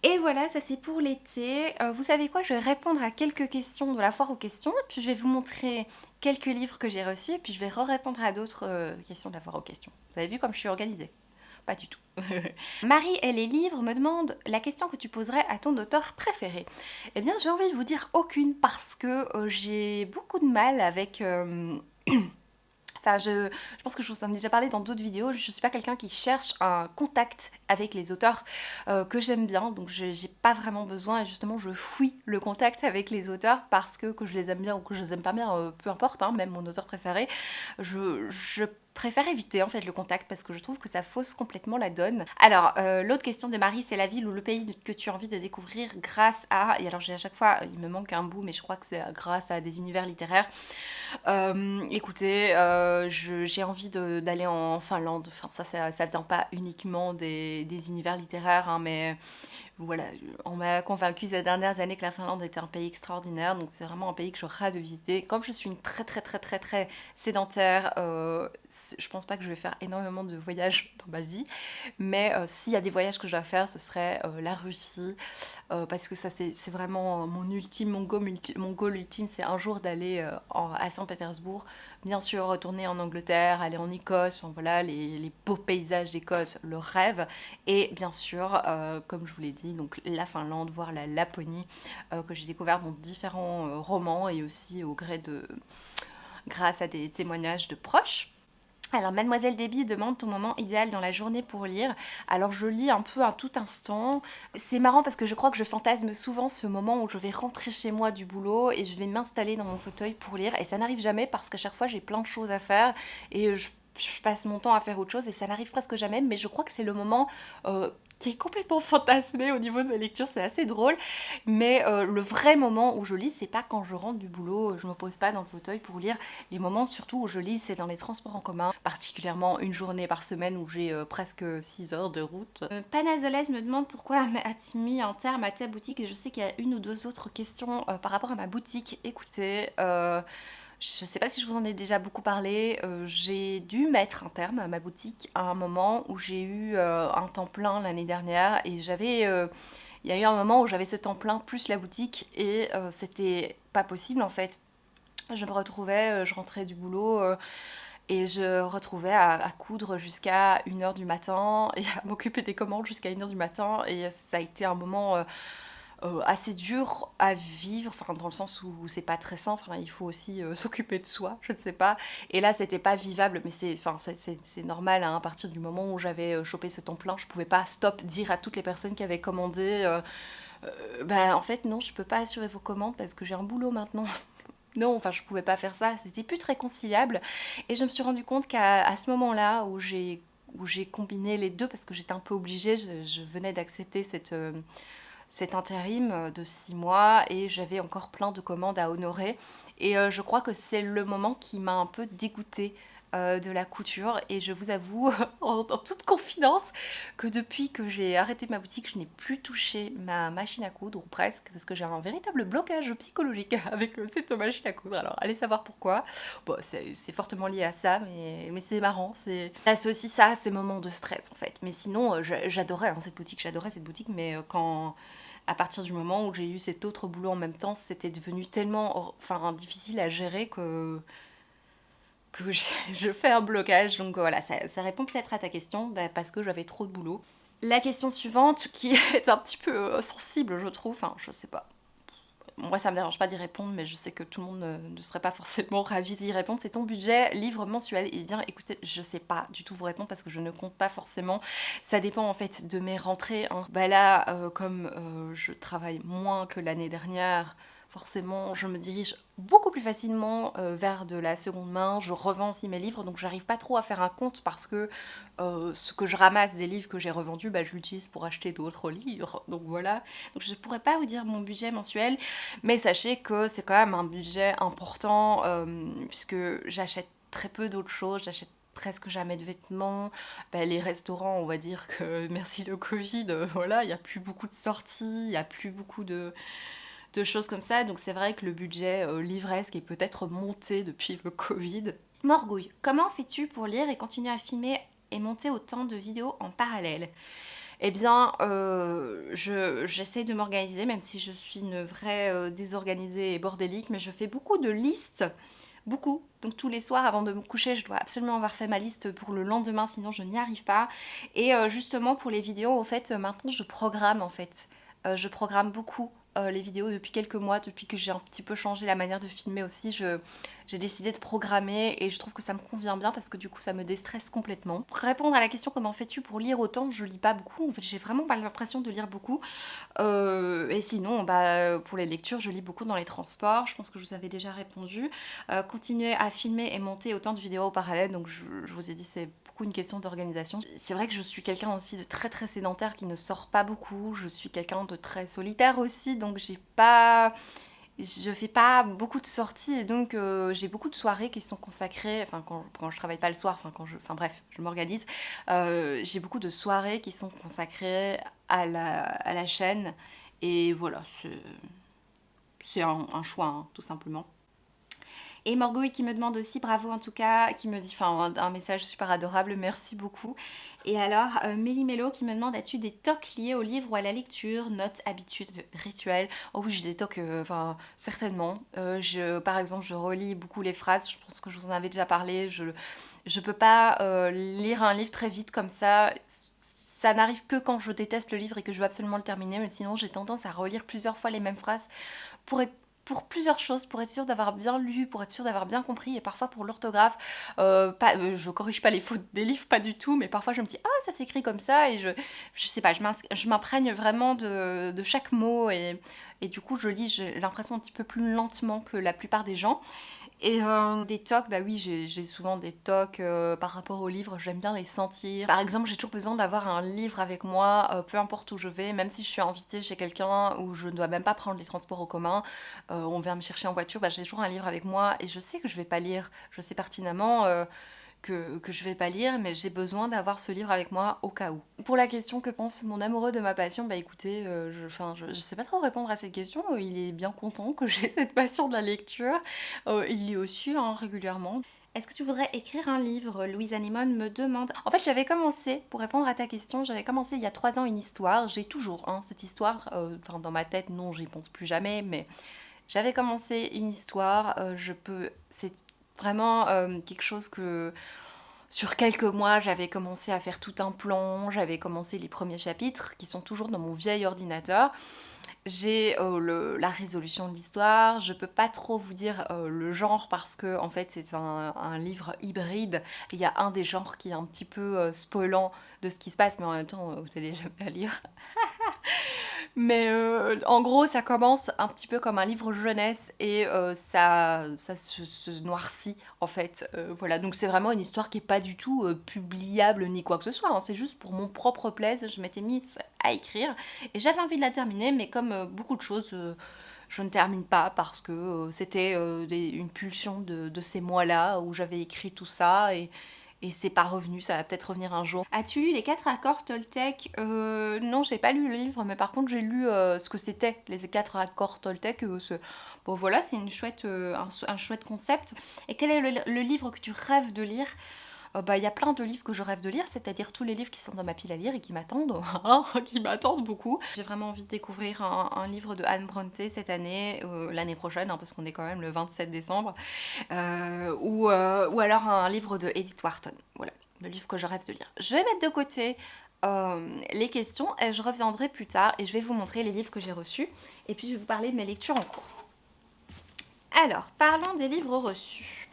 Et voilà, ça c'est pour l'été. Vous savez quoi? Je vais répondre à quelques questions de la foire aux questions, et puis je vais vous montrer quelques livres que j'ai reçus, et puis je vais répondre à d'autres questions de la foire aux questions. Vous avez vu comme je suis organisée? Pas du tout. Marie et les livres me demande la question que tu poserais à ton auteur préféré. Eh bien, j'ai envie de vous dire aucune parce que j'ai beaucoup de mal avec Enfin, je pense que je vous en ai déjà parlé dans d'autres vidéos. Je ne suis pas quelqu'un qui cherche un contact avec les auteurs que j'aime bien. Donc, j'ai pas vraiment besoin. Et justement, je fuis le contact avec les auteurs parce que je les aime bien ou que je les aime pas bien, peu importe, hein, même mon auteur préféré. Je préfère éviter en fait le contact parce que je trouve que ça fausse complètement la donne. Alors, l'autre question de Marie, c'est la ville ou le pays que tu as envie de découvrir grâce à... Et alors, j'ai à chaque fois, il me manque un bout, mais je crois que c'est grâce à des univers littéraires. Écoutez, j'ai envie d'aller en Finlande. Enfin, ça vient pas uniquement des univers littéraires, hein, mais voilà, on m'a convaincu ces dernières années que la Finlande était un pays extraordinaire, donc c'est vraiment un pays que je rêve de visiter. Comme je suis une très très très très très sédentaire, je pense pas que je vais faire énormément de voyages dans ma vie, mais s'il y a des voyages que je dois faire, ce serait la Russie, parce que ça c'est vraiment mon goal ultime, c'est un jour d'aller à Saint-Pétersbourg, bien sûr retourner en Angleterre, aller en Écosse, enfin voilà, les beaux paysages d'Écosse, le rêve, et bien sûr, comme je vous l'ai dit, donc la Finlande, voire la Laponie, que j'ai découvert dans différents romans et aussi grâce à des témoignages de proches. Alors, Mademoiselle Déby demande ton moment idéal dans la journée pour lire. Alors, je lis un peu à tout instant. C'est marrant parce que je crois que je fantasme souvent ce moment où je vais rentrer chez moi du boulot et je vais m'installer dans mon fauteuil pour lire. Et ça n'arrive jamais parce qu'à chaque fois, j'ai plein de choses à faire et je passe mon temps à faire autre chose et ça n'arrive presque jamais. Mais je crois que c'est le moment qui est complètement fantasmé au niveau de ma lecture. C'est assez drôle. Mais le vrai moment où je lis, c'est pas quand je rentre du boulot, je me pose pas dans le fauteuil pour lire. Les moments surtout où je lis, c'est dans les transports en commun, particulièrement une journée par semaine où j'ai presque 6 heures de route. Panazolès me demande pourquoi as-tu mis un terme à ta boutique, et je sais qu'il y a une ou deux autres questions par rapport à ma boutique. Écoutez, je sais pas si je vous en ai déjà beaucoup parlé, j'ai dû mettre un terme à ma boutique à un moment où j'ai eu un temps plein l'année dernière et il y a eu un moment où j'avais ce temps plein plus la boutique et c'était pas possible en fait. Je me retrouvais, je rentrais du boulot et je retrouvais à coudre jusqu'à 1h du matin et à m'occuper des commandes jusqu'à 1h du matin et ça a été un moment assez dur à vivre, enfin dans le sens où c'est pas très simple, enfin, il faut aussi s'occuper de soi, je ne sais pas. Et là, c'était pas vivable, mais c'est normal, hein, à partir du moment où j'avais chopé ce temps plein, je pouvais pas stop dire à toutes les personnes qui avaient commandé, bah en fait non, je peux pas assurer vos commandes parce que j'ai un boulot maintenant. Non, enfin, je pouvais pas faire ça, c'était plus très conciliable. Et je me suis rendu compte qu'à ce moment-là, où j'ai combiné les deux, parce que j'étais un peu obligée, je venais d'accepter cet intérim de 6 mois et j'avais encore plein de commandes à honorer. Et je crois que c'est le moment qui m'a un peu dégoûtée de la couture. Et je vous avoue, en toute confidence, que depuis que j'ai arrêté ma boutique, je n'ai plus touché ma machine à coudre, ou presque, parce que j'ai un véritable blocage psychologique avec cette machine à coudre. Alors, allez savoir pourquoi. Bon, c'est fortement lié à ça, mais c'est marrant. J'associe ça à ces moments de stress, en fait. Mais sinon, j'adorais hein, j'adorais cette boutique, mais quand à partir du moment où j'ai eu cet autre boulot en même temps, c'était devenu tellement enfin, difficile à gérer que je fais un blocage. Donc voilà, ça répond peut-être à ta question, bah, parce que j'avais trop de boulot. La question suivante, qui est un petit peu sensible, je trouve, enfin, je sais pas. Moi, ça me dérange pas d'y répondre, mais je sais que tout le monde ne serait pas forcément ravi d'y répondre. C'est ton budget livre mensuel. Et bien, écoutez, je sais pas du tout vous répondre parce que je ne compte pas forcément. Ça dépend en fait de mes rentrées, hein. Bah là, comme je travaille moins que l'année dernière, forcément, je me dirige beaucoup plus facilement vers de la seconde main. Je revends aussi mes livres, donc j'arrive pas trop à faire un compte parce que ce que je ramasse des livres que j'ai revendus, bah, je l'utilise pour acheter d'autres livres. Donc voilà. Donc je pourrais pas vous dire mon budget mensuel, mais sachez que c'est quand même un budget important puisque j'achète très peu d'autres choses. J'achète presque jamais de vêtements. Ben, les restaurants, on va dire que merci le Covid, voilà, il n'y a plus beaucoup de sorties, il n'y a plus beaucoup de choses comme ça. Donc c'est vrai que le budget livresque est peut-être monté depuis le Covid. Morgouille, comment fais-tu pour lire et continuer à filmer et monter autant de vidéos en parallèle? Eh bien, j'essaye de m'organiser, même si je suis une vraie désorganisée et bordélique, mais je fais beaucoup de listes, beaucoup. Donc tous les soirs, avant de me coucher, je dois absolument avoir fait ma liste pour le lendemain, sinon je n'y arrive pas. Et justement, pour les vidéos, en fait, maintenant, je programme, en fait. Je programme beaucoup les vidéos depuis quelques mois, depuis que j'ai un petit peu changé la manière de filmer aussi. J'ai décidé de programmer et je trouve que ça me convient bien parce que du coup ça me déstresse complètement. Pour répondre à la question comment fais-tu pour lire autant, je lis pas beaucoup. En fait, j'ai vraiment pas l'impression de lire beaucoup. Et sinon, bah, pour les lectures, je lis beaucoup dans les transports. Je pense que je vous avais déjà répondu. Continuer à filmer et monter autant de vidéos au parallèle. Donc je vous ai dit c'est beaucoup une question d'organisation. C'est vrai que je suis quelqu'un aussi de très très sédentaire qui ne sort pas beaucoup. Je suis quelqu'un de très solitaire aussi, donc je fais pas beaucoup de sorties et donc j'ai beaucoup de soirées qui sont consacrées, enfin quand je travaille pas le soir, enfin bref, je m'organise, j'ai beaucoup de soirées qui sont consacrées à la chaîne et voilà, c'est un choix, hein, tout simplement. Et Morgouille qui me demande aussi, bravo en tout cas, qui me dit, enfin un message super adorable, merci beaucoup. Et alors, Méli-Mélo qui me demande, as-tu des tocs liés au livre ou à la lecture, notes, habitudes, rituels? Oh oui, j'ai des tocs, enfin certainement. Par exemple, je relis beaucoup les phrases, je pense que je vous en avais déjà parlé, je peux pas lire un livre très vite comme ça. Ça n'arrive que quand je déteste le livre et que je veux absolument le terminer, mais sinon j'ai tendance à relire plusieurs fois les mêmes phrases pour être pour plusieurs choses, pour être sûre d'avoir bien lu, pour être sûre d'avoir bien compris, et parfois pour l'orthographe. Je corrige pas les fautes des livres, pas du tout, mais parfois je me dis ah ça s'écrit comme ça et je sais pas, je m'imprègne vraiment de chaque mot et du coup je lis, j'ai l'impression un petit peu plus lentement que la plupart des gens. Et des tocs, bah oui, j'ai souvent des tocs par rapport aux livres, j'aime bien les sentir. Par exemple, j'ai toujours besoin d'avoir un livre avec moi, peu importe où je vais, même si je suis invitée chez quelqu'un où je ne dois même pas prendre les transports en commun, on vient me chercher en voiture, bah, j'ai toujours un livre avec moi et je sais que je vais pas lire. Je sais pertinemment que je vais pas lire, mais j'ai besoin d'avoir ce livre avec moi au cas où. Pour la question que pense mon amoureux de ma passion, bah écoutez, je sais pas trop répondre à cette question. Il est bien content que j'ai cette passion de la lecture. Il lit aussi hein, régulièrement. Est-ce que tu voudrais écrire un livre? Louise Anemone me demande. En fait, j'avais commencé, pour répondre à ta question, j'avais commencé il y a 3 ans une histoire. J'ai toujours hein, cette histoire, enfin dans ma tête, non, j'y pense plus jamais, mais j'avais commencé une histoire. C'est vraiment quelque chose que sur quelques mois, j'avais commencé à faire tout un plan, j'avais commencé les premiers chapitres qui sont toujours dans mon vieil ordinateur. J'ai la résolution de l'histoire. Je peux pas trop vous dire le genre parce que en fait c'est un livre hybride. Il y a un des genres qui est un petit peu spoilant de ce qui se passe, mais en même temps vous allez jamais la lire. Mais en gros, ça commence un petit peu comme un livre jeunesse et ça se noircit en fait. Voilà, donc c'est vraiment une histoire qui est pas du tout publiable ni quoi que ce soit, hein. C'est juste pour mon propre plaisir. Je m'étais mise à écrire et j'avais envie de la terminer, mais comme beaucoup de choses, je ne termine pas parce que c'était une pulsion de ces mois-là où j'avais écrit tout ça et c'est pas revenu, ça va peut-être revenir un jour. As-tu lu les 4 accords Toltec? Non, j'ai pas lu le livre, mais par contre j'ai lu ce que c'était, les 4 accords Toltec. Bon voilà, c'est un chouette concept. Et quel est le livre que tu rêves de lire? Bah, il y a plein de livres que je rêve de lire, c'est-à-dire tous les livres qui sont dans ma pile à lire et qui m'attendent, hein, qui m'attendent beaucoup. J'ai vraiment envie de découvrir un livre de Anne Brontë cette année, l'année prochaine, hein, parce qu'on est quand même le 27 décembre, ou alors un livre de Edith Wharton. Voilà, le livre que je rêve de lire. Je vais mettre de côté les questions et je reviendrai plus tard et je vais vous montrer les livres que j'ai reçus et puis je vais vous parler de mes lectures en cours. Alors, parlons des livres reçus.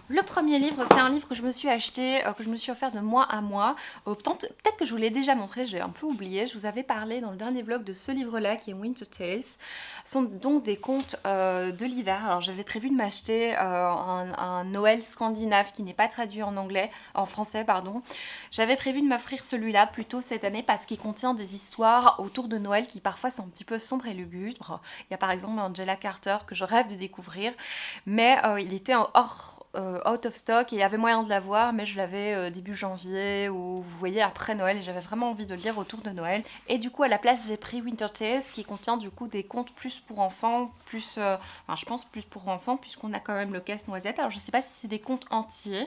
Le premier livre, c'est un livre que je me suis acheté, que je me suis offert de mois à mois. Peut-être que je vous l'ai déjà montré, j'ai un peu oublié. Je vous avais parlé dans le dernier vlog de ce livre-là qui est Winter Tales. Ce sont donc des contes de l'hiver. Alors j'avais prévu de m'acheter un Noël scandinave qui n'est pas traduit en français, pardon. J'avais prévu de m'offrir celui-là plus tôt cette année parce qu'il contient des histoires autour de Noël qui parfois sont un petit peu sombres et lugubres. Il y a par exemple Angela Carter que je rêve de découvrir, mais il était out of stock et il y avait moyen de l'avoir, mais je l'avais début janvier ou vous voyez après Noël et j'avais vraiment envie de le lire autour de Noël. Et du coup à la place j'ai pris Winter Tales qui contient du coup des contes plus pour enfants, enfin je pense plus pour enfants puisqu'on a quand même le casse-noisette. Alors je sais pas si c'est des contes entiers.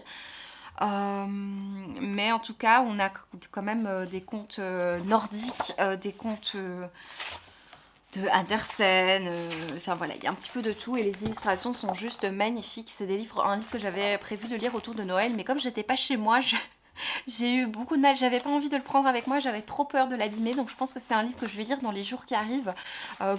Mais en tout cas on a quand même des contes nordiques, des contes de Andersen, enfin voilà, il y a un petit peu de tout et les illustrations sont juste magnifiques. C'est un livre que j'avais prévu de lire autour de Noël, mais comme j'étais pas chez moi, j'ai eu beaucoup de mal, j'avais pas envie de le prendre avec moi, j'avais trop peur de l'abîmer, donc je pense que c'est un livre que je vais lire dans les jours qui arrivent,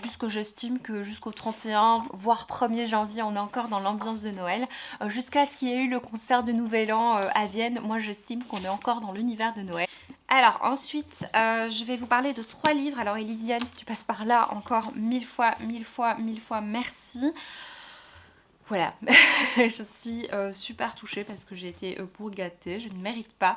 puisque j'estime que jusqu'au 31, voire 1er janvier, on est encore dans l'ambiance de Noël. Jusqu'à ce qu'il y ait eu le concert de Nouvel An à Vienne, moi j'estime qu'on est encore dans l'univers de Noël. Alors ensuite, je vais vous parler de 3 livres. Alors Elysiane, si tu passes par là, encore 1000 fois, 1000 fois, 1000 fois merci. Voilà, je suis super touchée parce que j'ai été gâtée, je ne mérite pas.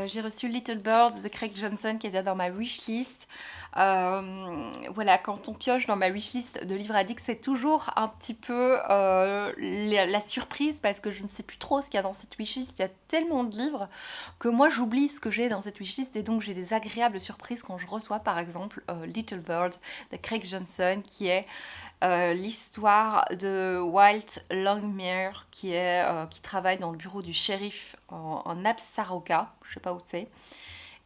J'ai reçu Little Birds de Craig Johnson qui était dans ma wishlist. Voilà, quand on pioche dans ma wishlist de livres addicts, c'est toujours un petit peu la surprise parce que je ne sais plus trop ce qu'il y a dans cette wishlist. Il y a tellement de livres que moi j'oublie ce que j'ai dans cette wishlist et donc j'ai des agréables surprises quand je reçois par exemple Little Bird de Craig Johnson qui est l'histoire de Walt Langmuir qui travaille dans le bureau du shérif en Absaroka, je sais pas où c'est.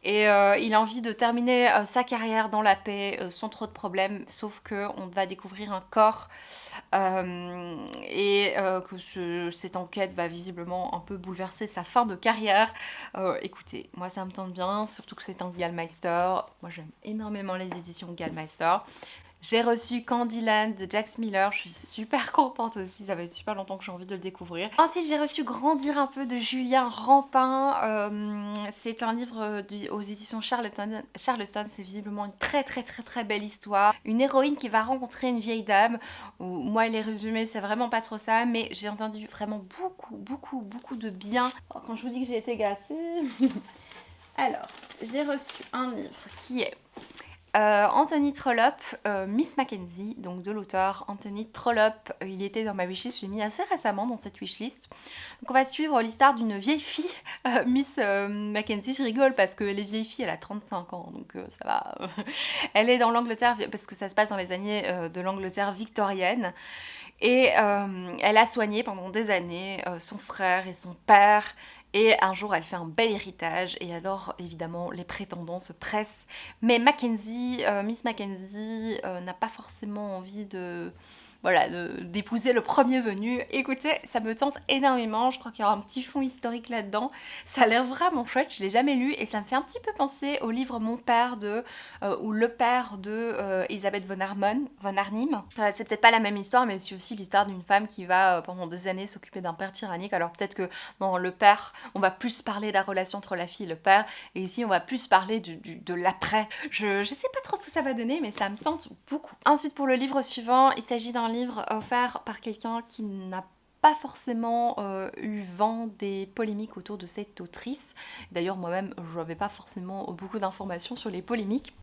Et il a envie de terminer sa carrière dans la paix sans trop de problèmes, sauf qu'on va découvrir un corps et que cette enquête va visiblement un peu bouleverser sa fin de carrière. Écoutez, moi ça me tente bien, surtout que c'est un Gallmeister. Moi j'aime énormément les éditions Gallmeister. J'ai reçu Candyland de Jax Miller, je suis super contente aussi, ça fait super longtemps que j'ai envie de le découvrir. Ensuite j'ai reçu Grandir un peu de Julien Rampin, c'est un livre aux éditions Charleston, c'est visiblement une très très très très belle histoire. Une héroïne qui va rencontrer une vieille dame, moi les résumés c'est vraiment pas trop ça, mais j'ai entendu vraiment beaucoup de bien. Quand je vous dis que j'ai été gâtée... Alors, j'ai reçu un livre qui est... Anthony Trollope, Miss Mackenzie, donc de l'auteur Anthony Trollope, il était dans ma wishlist, je l'ai mis assez récemment dans cette wishlist. Donc on va suivre l'histoire d'une vieille fille, Miss Mackenzie, je rigole parce que les vieilles filles, elle a 35 ans, donc ça va. Elle est dans l'Angleterre, parce que ça se passe dans les années de l'Angleterre victorienne, et elle a soigné pendant des années son frère et son père. Et un jour, elle fait un bel héritage et alors, évidemment, les prétendants se pressent. Mais Miss Mackenzie, n'a pas forcément envie de voilà, d'épouser le premier venu. Écoutez, ça me tente énormément, je crois qu'il y aura un petit fond historique là-dedans, ça a l'air vraiment chouette, je l'ai jamais lu et ça me fait un petit peu penser au livre Mon père ou Le père de Elisabeth von Arnim. C'est peut-être pas la même histoire, mais c'est aussi l'histoire d'une femme qui va pendant des années s'occuper d'un père tyrannique. Alors peut-être que dans Le père, on va plus parler de la relation entre la fille et le père, et ici on va plus parler de l'après. Je sais pas trop ce que ça va donner, mais ça me tente beaucoup. Ensuite, pour le livre suivant, il s'agit d'un livre offert par quelqu'un qui n'a pas forcément eu vent des polémiques autour de cette autrice. D'ailleurs, moi-même, je n'avais pas forcément beaucoup d'informations sur les polémiques.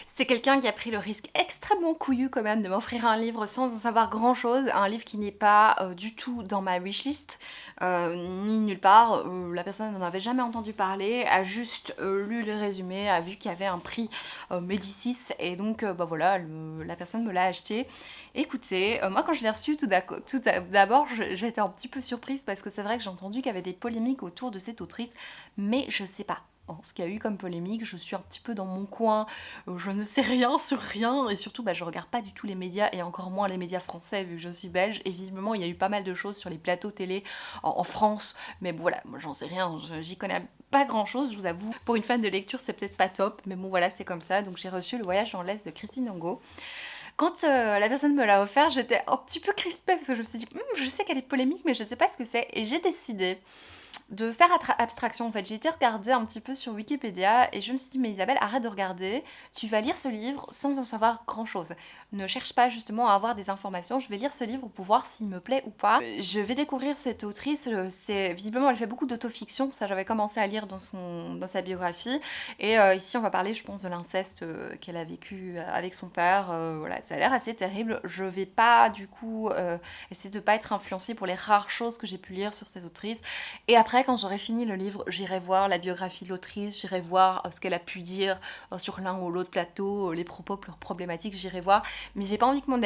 C'est quelqu'un qui a pris le risque extrêmement couillu quand même de m'offrir un livre sans en savoir grand chose, un livre qui n'est pas du tout dans ma wishlist, ni nulle part. La personne n'en avait jamais entendu parler, a juste lu le résumé, a vu qu'il y avait un prix Médicis et donc bah voilà, la personne me l'a acheté. Écoutez, moi quand je l'ai reçu tout d'abord, j'étais un petit peu surprise parce que c'est vrai que j'ai entendu qu'il y avait des polémiques autour de cette autrice, mais je sais pas. Ce qu'il y a eu comme polémique, je suis un petit peu dans mon coin, je ne sais rien sur rien et surtout bah, je regarde pas du tout les médias et encore moins les médias français vu que je suis belge et visiblement il y a eu pas mal de choses sur les plateaux télé en France, mais bon voilà, moi j'en sais rien, j'y connais pas grand chose, je vous avoue. Pour une fan de lecture c'est peut-être pas top, mais bon voilà c'est comme ça, donc j'ai reçu Le Voyage dans l'Est de Christine Angot. Quand la personne me l'a offert, j'étais un petit peu crispée parce que je me suis dit je sais qu'elle est polémique mais je sais pas ce que c'est et j'ai décidé de faire abstraction en fait. J'ai été regarder un petit peu sur Wikipédia et je me suis dit mais Isabelle arrête de regarder, tu vas lire ce livre sans en savoir grand chose. Ne cherche pas justement à avoir des informations, je vais lire ce livre pour voir s'il me plaît ou pas. Je vais découvrir cette autrice, visiblement elle fait beaucoup d'autofiction, ça j'avais commencé à lire dans sa biographie et ici on va parler je pense de l'inceste qu'elle a vécu avec son père, voilà ça a l'air assez terrible. Je vais pas du coup essayer de pas être influencée pour les rares choses que j'ai pu lire sur cette autrice et après quand j'aurai fini le livre, j'irai voir la biographie de l'autrice, j'irai voir ce qu'elle a pu dire sur l'un ou l'autre plateau, les propos problématiques, j'irai voir. Mais j'ai pas envie que mon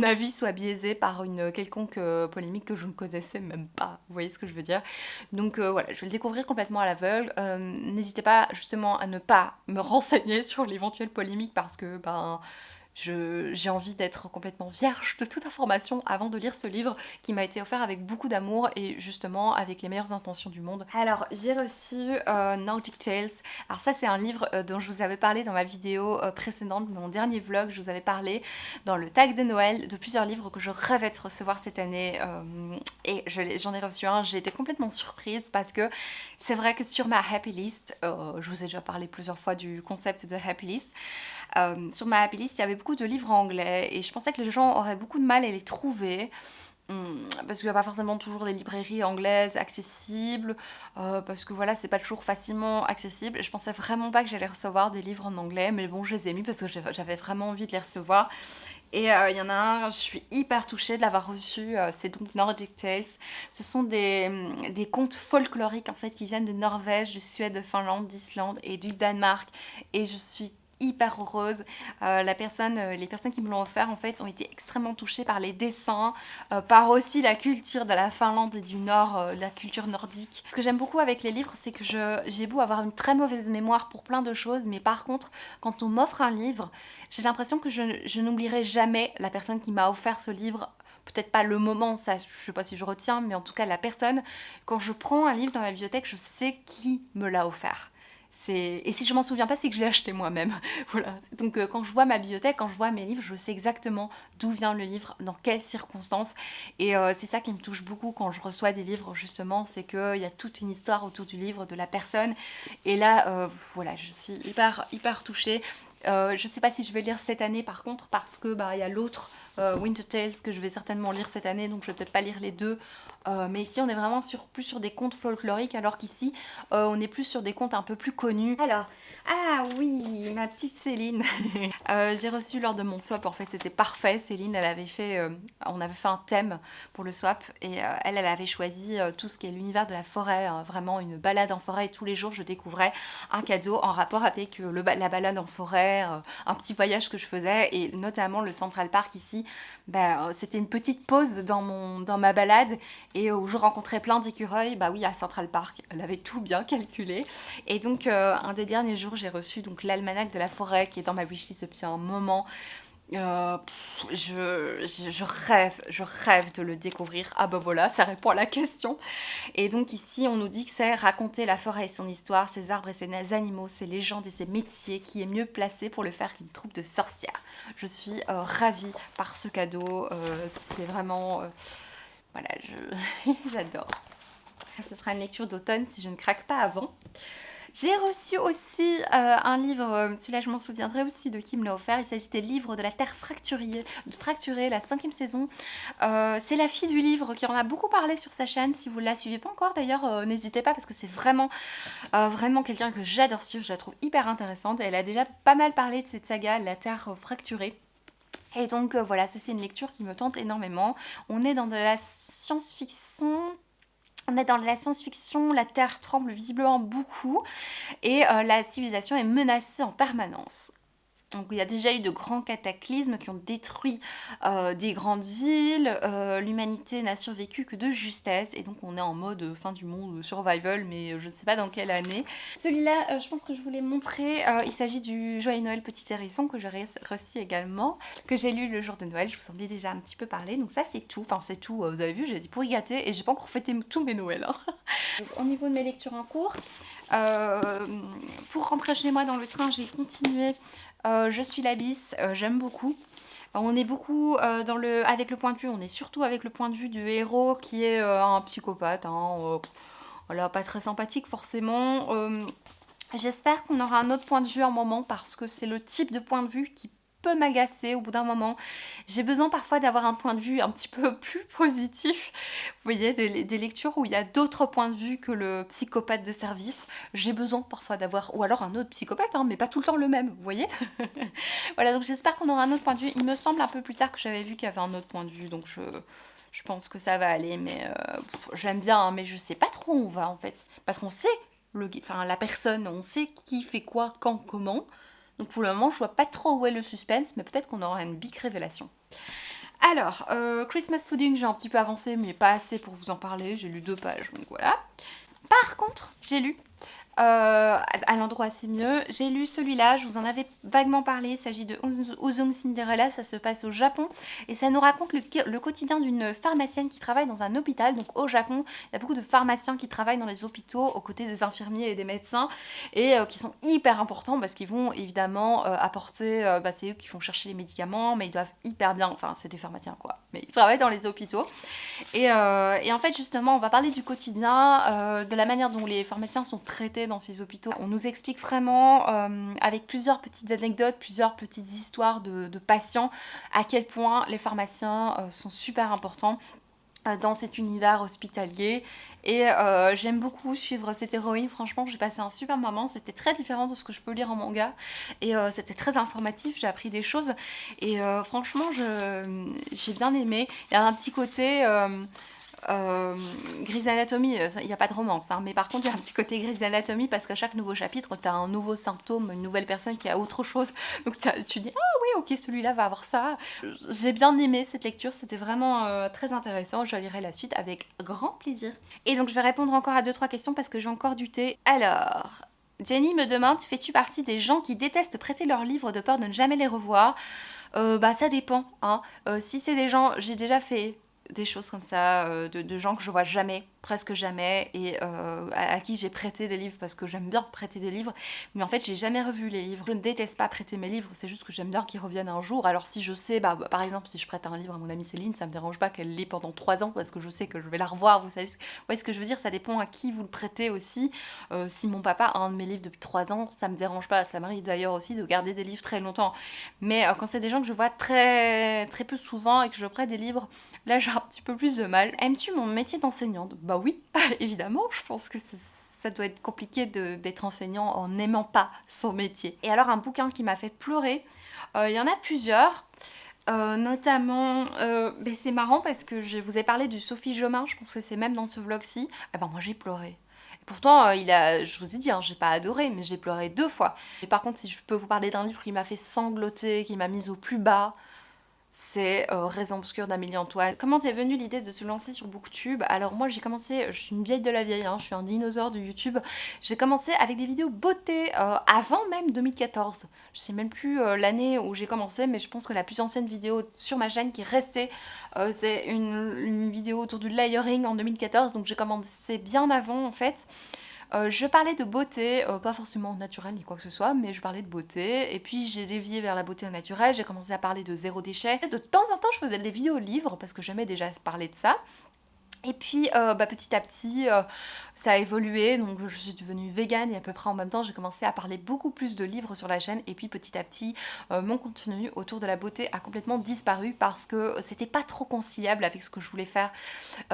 avis soit biaisé par une quelconque polémique que je ne connaissais même pas. Vous voyez ce que je veux dire? Donc voilà, je vais le découvrir complètement à l'aveugle. N'hésitez pas justement à ne pas me renseigner sur l'éventuelle polémique parce que j'ai envie d'être complètement vierge de toute information avant de lire ce livre qui m'a été offert avec beaucoup d'amour et justement avec les meilleures intentions du monde. Alors j'ai reçu Nordic Tales. Alors ça c'est un livre dont je vous avais parlé dans ma vidéo précédente, mon dernier vlog, je vous avais parlé dans le tag de Noël de plusieurs livres que je rêvais de recevoir cette année et j'en ai reçu un, j'ai été complètement surprise parce que c'est vrai que sur ma happy list, je vous ai déjà parlé plusieurs fois du concept de happy list, sur ma happy list, il y avait beaucoup de livres anglais et je pensais que les gens auraient beaucoup de mal à les trouver parce qu'il n'y a pas forcément toujours des librairies anglaises accessibles, parce que voilà, c'est pas toujours facilement accessible. Et je pensais vraiment pas que j'allais recevoir des livres en anglais, mais bon, je les ai mis parce que j'avais vraiment envie de les recevoir. Et il y en a un, je suis hyper touchée de l'avoir reçu, c'est donc Nordic Tales. Ce sont des contes folkloriques en fait qui viennent de Norvège, de Suède, de Finlande, d'Islande et du Danemark. Et je suis hyper heureuse. Les personnes qui me l'ont offert en fait ont été extrêmement touchées par les dessins, par aussi la culture de la Finlande et du Nord, la culture nordique. Ce que j'aime beaucoup avec les livres, c'est que j'ai beau avoir une très mauvaise mémoire pour plein de choses, mais par contre, quand on m'offre un livre, j'ai l'impression que je n'oublierai jamais la personne qui m'a offert ce livre. Peut-être pas le moment, ça je sais pas si je retiens, mais en tout cas la personne. Quand je prends un livre dans ma bibliothèque, je sais qui me l'a offert. Et si je m'en souviens pas, c'est que je l'ai acheté moi-même. Voilà. Donc quand je vois ma bibliothèque, quand je vois mes livres, je sais exactement d'où vient le livre, dans quelles circonstances. Et c'est ça qui me touche beaucoup quand je reçois des livres, justement, c'est qu'il y a toute une histoire autour du livre, de la personne. Et là, voilà, je suis hyper, hyper touchée. Je sais pas si je vais lire cette année par contre parce que il y a l'autre Winter Tales que je vais certainement lire cette année, donc je vais peut-être pas lire les deux. Mais ici on est vraiment plus sur des contes folkloriques alors qu'ici on est plus sur des contes un peu plus connus. Alors, ah oui, ma petite Céline. J'ai reçu lors de mon swap, en fait c'était parfait. Céline, on avait fait un thème pour le swap et elle avait choisi tout ce qui est l'univers de la forêt, hein, vraiment une balade en forêt et tous les jours je découvrais un cadeau en rapport avec la balade en forêt, un petit voyage que je faisais et notamment le Central Park ici. C'était une petite pause dans ma balade et où je rencontrais plein d'écureuils. Bah oui, à Central Park, elle avait tout bien calculé. Et donc un des derniers jours, j'ai reçu donc l'almanach de la forêt qui est dans ma wishlist depuis un moment. Je rêve de le découvrir. Ah bah voilà, ça répond à la question. Et donc ici, on nous dit que c'est raconter la forêt et son histoire, ses arbres et ses animaux, ses légendes et ses métiers, qui est mieux placé pour le faire qu'une troupe de sorcières. Je suis ravie par ce cadeau. C'est vraiment... voilà, j'adore. Ce sera une lecture d'automne si je ne craque pas avant. J'ai reçu aussi un livre, celui-là je m'en souviendrai aussi de qui me l'a offert. Il s'agit des livres de la Terre fracturée, la 5e saison. C'est la fille du livre qui en a beaucoup parlé sur sa chaîne. Si vous ne la suivez pas encore d'ailleurs, n'hésitez pas parce que c'est vraiment, vraiment quelqu'un que j'adore suivre. Je la trouve hyper intéressante. Elle a déjà pas mal parlé de cette saga, la Terre fracturée. Et donc voilà, ça c'est une lecture qui me tente énormément. On est dans de la science-fiction. La Terre tremble visiblement beaucoup et la civilisation est menacée en permanence. Donc il y a déjà eu de grands cataclysmes qui ont détruit des grandes villes, l'humanité n'a survécu que de justesse et donc on est en mode fin du monde survival mais je ne sais pas dans quelle année. Celui-là je pense que je voulais montrer, il s'agit du Joyeux Noël Petit Hérisson que j'ai reçu également, que j'ai lu le jour de Noël, je vous en ai déjà un petit peu parlé, donc ça c'est tout, enfin c'est tout, vous avez vu j'ai dit pour y gâter et j'ai pas encore fêté tous mes Noëls. Hein. Au niveau de mes lectures en cours, pour rentrer chez moi dans le train j'ai continué Je suis l'abysse, j'aime beaucoup. On est beaucoup avec le point de vue, on est surtout avec le point de vue du héros qui est un psychopathe, hein, voilà, pas très sympathique forcément. J'espère qu'on aura un autre point de vue un moment parce que c'est le type de point de vue qui peut m'agacer au bout d'un moment. J'ai besoin parfois d'avoir un point de vue un petit peu plus positif. Vous voyez, des lectures où il y a d'autres points de vue que le psychopathe de service. J'ai besoin parfois d'avoir, ou alors un autre psychopathe, hein, mais pas tout le temps le même, vous voyez. Voilà, donc j'espère qu'on aura un autre point de vue. Il me semble un peu plus tard que j'avais vu qu'il y avait un autre point de vue, donc je pense que ça va aller, mais j'aime bien, hein, mais je sais pas trop où on va en fait. Parce qu'on sait la personne, on sait qui fait quoi, quand, comment. Donc pour le moment, je vois pas trop où est le suspense, mais peut-être qu'on aura une big révélation. Alors, Christmas Pudding, j'ai un petit peu avancé, mais pas assez pour vous en parler. J'ai lu 2 pages, donc voilà. Par contre, j'ai lu à l'endroit c'est mieux. J'ai lu celui-là, je vous en avais vaguement parlé, il s'agit de Uzung Cinderella, ça se passe au Japon et ça nous raconte le quotidien d'une pharmacienne qui travaille dans un hôpital. Donc au Japon, il y a beaucoup de pharmaciens qui travaillent dans les hôpitaux aux côtés des infirmiers et des médecins et qui sont hyper importants parce qu'ils vont évidemment apporter, c'est eux qui font chercher les médicaments, mais ils doivent hyper bien, enfin c'est des pharmaciens quoi, mais ils travaillent dans les hôpitaux. Et en fait, justement, on va parler du quotidien, de la manière dont les pharmaciens sont traités dans ces hôpitaux. On nous explique vraiment, avec plusieurs petites anecdotes, plusieurs petites histoires de patients, à quel point les pharmaciens sont super importants dans cet univers hospitalier et j'aime beaucoup suivre cette héroïne. Franchement, j'ai passé un super moment, c'était très différent de ce que je peux lire en manga et c'était très informatif, j'ai appris des choses et franchement j'ai bien aimé. Il y a un petit côté Grey's Anatomy, il n'y a pas de romance, hein, mais par contre il y a un petit côté Grey's Anatomy parce qu'à chaque nouveau chapitre tu as un nouveau symptôme, une nouvelle personne qui a autre chose, donc tu dis ah oui ok celui-là va avoir ça. J'ai bien aimé cette lecture, c'était vraiment très intéressant, je lirai la suite avec grand plaisir. Et donc je vais répondre encore à 2-3 questions parce que j'ai encore du thé. Alors, Jenny me demande, fais-tu partie des gens qui détestent prêter leurs livres de peur de ne jamais les revoir? Bah ça dépend, hein. Si c'est des gens, j'ai déjà fait des choses comme ça, de gens que je vois jamais, presque jamais, et à qui j'ai prêté des livres parce que j'aime bien prêter des livres, mais en fait j'ai jamais revu les livres. Je ne déteste pas prêter mes livres, c'est juste que j'aime bien qu'ils reviennent un jour. Alors si je sais, par exemple si je prête un livre à mon amie Céline, ça me dérange pas qu'elle l'ait pendant 3 ans parce que je sais que je vais la revoir, vous savez ce que je veux dire, ça dépend à qui vous le prêtez aussi. Si mon papa a un de mes livres depuis 3 ans, ça me dérange pas, ça m'arrive d'ailleurs aussi de garder des livres très longtemps, mais quand c'est des gens que je vois très, très peu souvent et que je prête des livres, là j'ai un petit peu plus de mal. Aimes-tu mon métier d'enseignante? Bah oui, évidemment, je pense que ça doit être compliqué d'être enseignant en n'aimant pas son métier. Et alors un bouquin qui m'a fait pleurer, il y en a plusieurs. Notamment, c'est marrant parce que je vous ai parlé du Sophie Jomain, je pense que c'est même dans ce vlog-ci. Eh ben moi j'ai pleuré. Et pourtant, je vous ai dit, hein, j'ai pas adoré, mais j'ai pleuré 2 fois. Et par contre, si je peux vous parler d'un livre qui m'a fait sangloter, qui m'a mise au plus bas, c'est Raison obscure d'Amélie Antoine. Comment t'es venue l'idée de te lancer sur Booktube? Alors moi j'ai commencé, je suis une vieille de la vieille, hein, je suis un dinosaure de YouTube. J'ai commencé avec des vidéos beauté avant même 2014. Je sais même plus l'année où j'ai commencé, mais je pense que la plus ancienne vidéo sur ma chaîne qui est restée, c'est une vidéo autour du layering en 2014. Donc j'ai commencé bien avant en fait. Je parlais de beauté, pas forcément naturelle ni quoi que ce soit, mais je parlais de beauté. Et puis j'ai dévié vers la beauté naturelle, j'ai commencé à parler de zéro déchet. De temps en temps, je faisais des vidéos livres parce que j'aimais déjà parler de ça. Et puis petit à petit, ça a évolué, donc je suis devenue végane et à peu près en même temps, j'ai commencé à parler beaucoup plus de livres sur la chaîne. Et puis petit à petit, mon contenu autour de la beauté a complètement disparu parce que c'était pas trop conciliable avec ce que je voulais faire.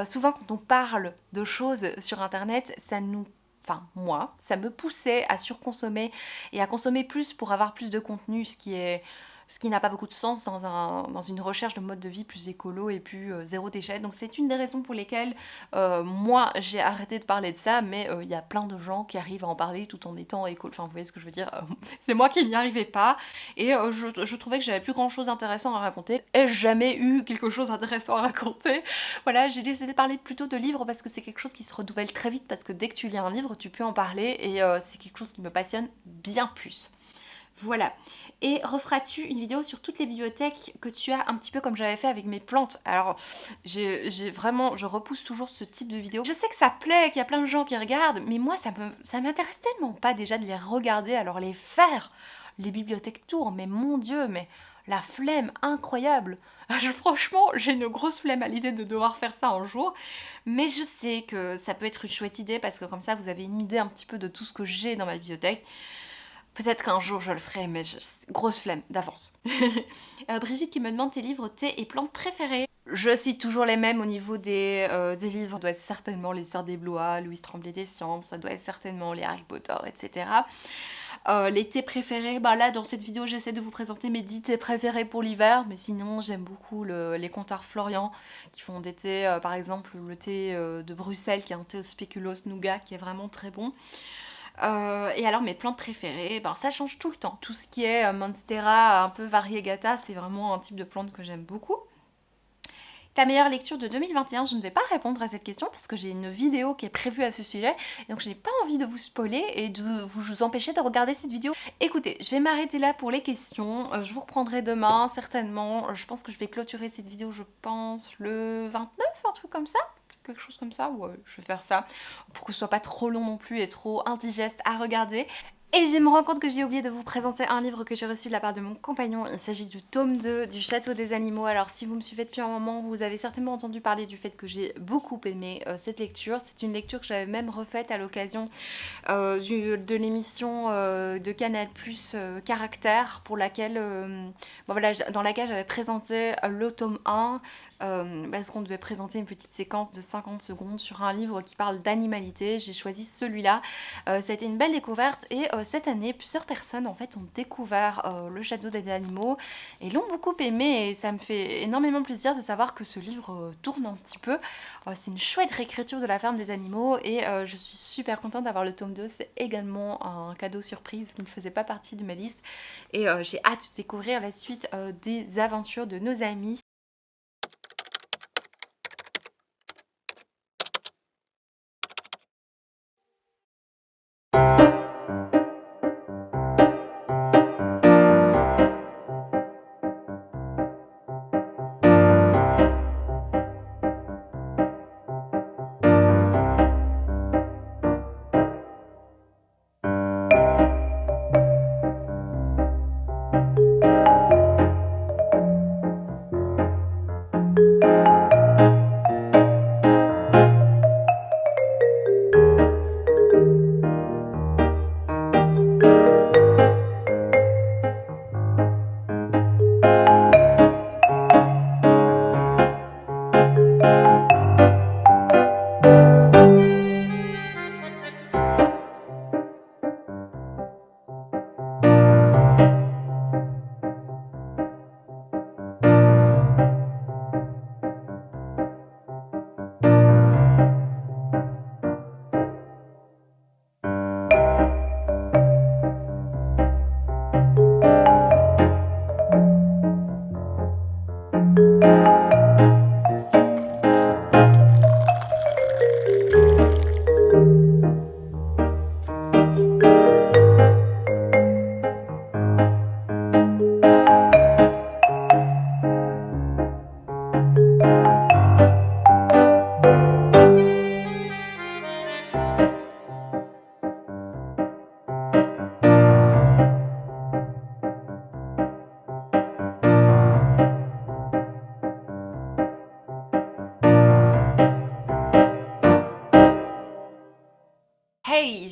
Souvent, quand on parle de choses sur Internet, ça nous enfin moi, ça me poussait à surconsommer et à consommer plus pour avoir plus de contenu, ce qui n'a pas beaucoup de sens dans une recherche de mode de vie plus écolo et plus zéro déchet. Donc c'est une des raisons pour lesquelles moi j'ai arrêté de parler de ça, mais il y a plein de gens qui arrivent à en parler tout en étant écolo. Enfin vous voyez ce que je veux dire, c'est moi qui n'y arrivais pas et je trouvais que j'avais plus grand chose d'intéressant à raconter. Ai-je jamais eu quelque chose d'intéressant à raconter? Voilà, j'ai décidé de parler plutôt de livres parce que c'est quelque chose qui se renouvelle très vite, parce que dès que tu lis un livre, tu peux en parler et c'est quelque chose qui me passionne bien plus. Voilà. Et referas-tu une vidéo sur toutes les bibliothèques que tu as, un petit peu comme j'avais fait avec mes plantes? Alors, j'ai vraiment, je repousse toujours ce type de vidéo. Je sais que ça plaît, qu'il y a plein de gens qui regardent, mais moi, ça m'intéresse tellement pas déjà de les regarder, alors les faire, les bibliothèques tours, mais mon Dieu, mais la flemme incroyable. Franchement, j'ai une grosse flemme à l'idée de devoir faire ça un jour, mais je sais que ça peut être une chouette idée parce que comme ça, vous avez une idée un petit peu de tout ce que j'ai dans ma bibliothèque. Peut-être qu'un jour je le ferai, mais grosse flemme d'avance. Brigitte qui me demande tes livres, thé et plantes préférées. Je cite toujours les mêmes au niveau des livres. Ça doit être certainement Les Sœurs des Blois, Louise Tremblay des Sciences, ça doit être certainement les Harry Potter, etc. Les thés préférés, bah là dans cette vidéo j'essaie de vous présenter mes 10 thés préférés pour l'hiver, mais sinon j'aime beaucoup les comptoirs Florian qui font des thés, par exemple le thé de Bruxelles qui est un thé au spéculoos nougat qui est vraiment très bon. Et alors mes plantes préférées, ben, ça change tout le temps. Tout ce qui est Monstera, un peu variegata, c'est vraiment un type de plante que j'aime beaucoup. Ta meilleure lecture de 2021, je ne vais pas répondre à cette question parce que j'ai une vidéo qui est prévue à ce sujet, donc je n'ai pas envie de vous spoiler et de vous empêcher de regarder cette vidéo. Écoutez, je vais m'arrêter là pour les questions, je vous reprendrai demain certainement, je pense que je vais clôturer cette vidéo, je pense, le 29, un truc comme ça, quelque chose comme ça, ouais, je vais faire ça, pour que ce soit pas trop long non plus et trop indigeste à regarder. Et je me rends compte que j'ai oublié de vous présenter un livre que j'ai reçu de la part de mon compagnon. Il s'agit du tome 2 du Château des Animaux. Alors si vous me suivez depuis un moment, vous avez certainement entendu parler du fait que j'ai beaucoup aimé cette lecture. C'est une lecture que j'avais même refaite à l'occasion de l'émission de Canal+, Caractère, pour laquelle, bon, voilà, dans laquelle j'avais présenté le tome 1, parce qu'on devait présenter une petite séquence de 50 secondes sur un livre qui parle d'animalité. J'ai choisi celui-là. Ça a été une belle découverte et cette année, plusieurs personnes en fait ont découvert le Château des Animaux et l'ont beaucoup aimé, et ça me fait énormément plaisir de savoir que ce livre tourne un petit peu. C'est une chouette réécriture de La Ferme des Animaux et je suis super contente d'avoir le tome 2. C'est également un cadeau surprise qui ne faisait pas partie de ma liste et j'ai hâte de découvrir la suite des aventures de nos amis.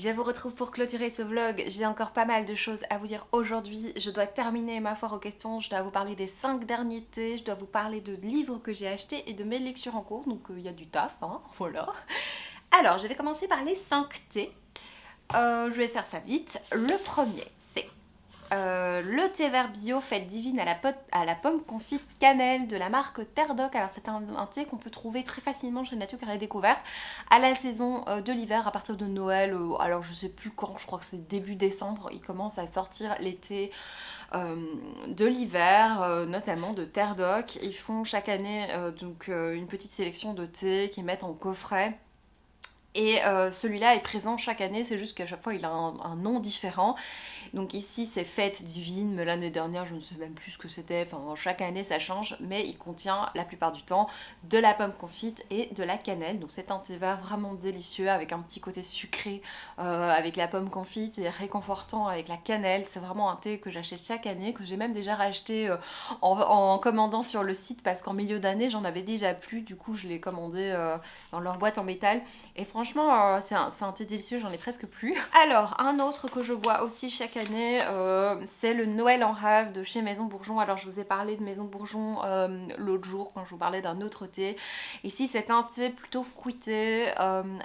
Je vous retrouve pour clôturer ce vlog. J'ai encore pas mal de choses à vous dire aujourd'hui. Je dois terminer ma foire aux questions, je dois vous parler des 5 derniers thés, je dois vous parler de livres que j'ai achetés et de mes lectures en cours, donc il y a du taf, hein, voilà. Alors, je vais commencer par les 5 thés. Je vais faire ça vite. Le premier, c'est le thé vert bio fête divine à la pomme confite cannelle de la marque Terre Doc. Alors c'est un thé qu'on peut trouver très facilement chez Nature et Découverte à la saison de l'hiver, à partir de Noël. Alors je sais plus quand, je crois que c'est début décembre, ils commencent à sortir les thés de l'hiver, notamment de Terre Doc. Ils font chaque année une petite sélection de thés qu'ils mettent en coffret. Et celui-là est présent chaque année, c'est juste qu'à chaque fois il a un nom différent. Donc ici c'est fête divine, mais l'année dernière je ne sais même plus ce que c'était, enfin chaque année ça change, mais il contient la plupart du temps de la pomme confite et de la cannelle. Donc c'est un thé vert vraiment délicieux avec un petit côté sucré avec la pomme confite et réconfortant avec la cannelle. C'est vraiment un thé que j'achète chaque année, que j'ai même déjà racheté en commandant sur le site parce qu'en milieu d'année j'en avais déjà plus, du coup je l'ai commandé dans leur boîte en métal. Et franchement, c'est un thé délicieux, j'en ai presque plus. Alors, un autre que je bois aussi chaque année, c'est le Noël en rêve de chez Maison Bourgeon. Alors, je vous ai parlé de Maison Bourgeon l'autre jour quand je vous parlais d'un autre thé. Ici, c'est un thé plutôt fruité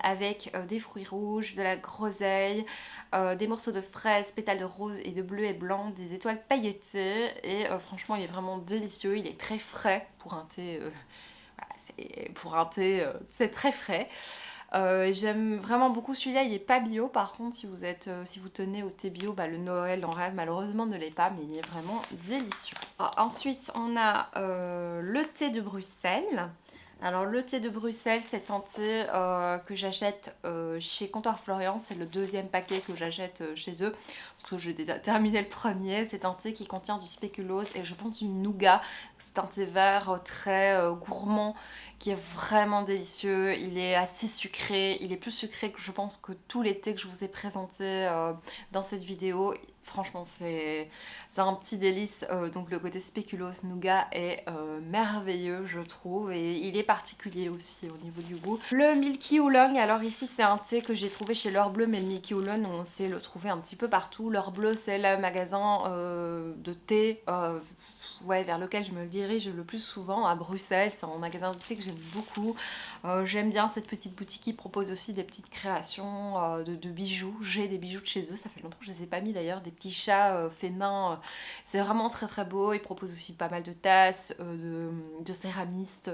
avec des fruits rouges, de la groseille, des morceaux de fraises, pétales de rose et de bleu et blanc, des étoiles pailletées. Et franchement, il est vraiment délicieux. Il est très frais pour un thé. C'est très frais. J'aime vraiment beaucoup celui-là, il est pas bio par contre, si vous tenez au thé bio, le Noël en rêve malheureusement ne l'est pas, mais il est vraiment délicieux. Ensuite on a le thé de Bruxelles. Alors le thé de Bruxelles, c'est un thé que j'achète chez Comptoir Florian, c'est le deuxième paquet que j'achète chez eux, parce que j'ai déjà terminé le premier. C'est un thé qui contient du spéculoos et je pense du nougat. C'est un thé vert très gourmand qui est vraiment délicieux. Il est assez sucré, il est plus sucré que je pense que tous les thés que je vous ai présentés dans cette vidéo. Franchement c'est un petit délice, donc le côté spéculoos nougat est merveilleux je trouve, et il est particulier aussi au niveau du goût. Le Milky Oolong, alors ici c'est un thé que j'ai trouvé chez L'Heure Bleue, mais le Milky Oolong on sait le trouver un petit peu partout. L'Heure Bleue c'est le magasin de thé vers lequel je me dirige le plus souvent à Bruxelles. C'est un magasin de thé que j'aime beaucoup. J'aime bien cette petite boutique qui propose aussi des petites créations de bijoux. J'ai des bijoux de chez eux, ça fait longtemps que je les ai pas mis d'ailleurs, des petits chats faits main. C'est vraiment très très beau. Ils proposent aussi pas mal de tasses, de céramistes,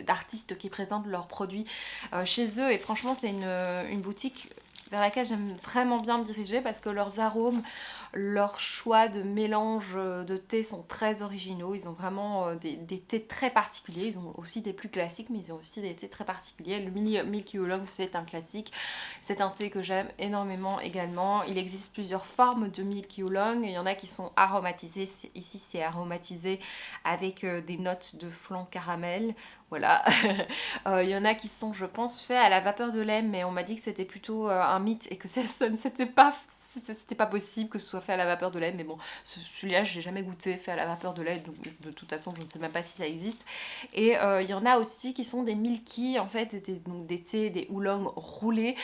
d'artistes qui présentent leurs produits chez eux. Et franchement c'est une boutique vers laquelle j'aime vraiment bien me diriger parce que leurs arômes, leurs choix de mélange de thé sont très originaux. Ils ont vraiment des thés très particuliers. Ils ont aussi des plus classiques, mais ils ont aussi des thés très particuliers. Le Milky Oolong, c'est un classique. C'est un thé que j'aime énormément également. Il existe plusieurs formes de Milky Oolong. Il y en a qui sont aromatisés. Ici, c'est aromatisé avec des notes de flan caramel. Voilà. Il y en a qui sont, je pense, faits à la vapeur de lait, mais on m'a dit que c'était plutôt un mythe et que c'était pas possible que ce soit fait à la vapeur de lait. Mais bon, celui-là, je l'ai jamais goûté fait à la vapeur de lait, donc de toute façon, je ne sais même pas si ça existe. Et il y en a aussi qui sont des milky, en fait, donc des thés, des oolong roulés,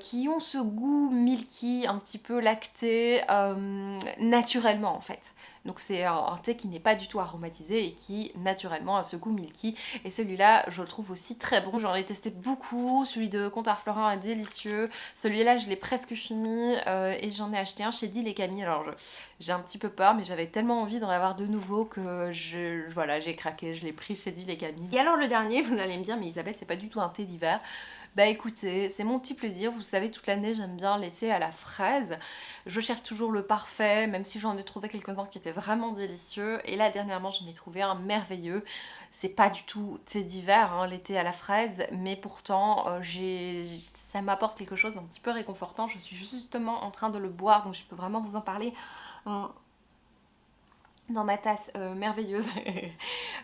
qui ont ce goût milky, un petit peu lacté, naturellement en fait. Donc c'est un thé qui n'est pas du tout aromatisé et qui naturellement a ce goût milky. Et celui-là, je le trouve aussi très bon. J'en ai testé beaucoup. Celui de Comptoir Florian est délicieux. Celui-là, je l'ai presque fini et j'en ai acheté un chez Deal et Camille. Alors j'ai un petit peu peur, mais j'avais tellement envie d'en avoir de nouveau que j'ai craqué. Je l'ai pris chez Deal et Camille. Et alors le dernier, vous allez me dire, mais Isabelle, c'est pas du tout un thé d'hiver. Bah écoutez, c'est mon petit plaisir, vous savez toute l'année j'aime bien les thés à la fraise. Je cherche toujours le parfait, même si j'en ai trouvé quelques-uns qui étaient vraiment délicieux. Et là dernièrement j'en ai trouvé un merveilleux. C'est pas du tout thé d'hiver, hein, les thés à la fraise, mais pourtant ça m'apporte quelque chose d'un petit peu réconfortant. Je suis justement en train de le boire, donc je peux vraiment vous en parler. dans ma tasse merveilleuse.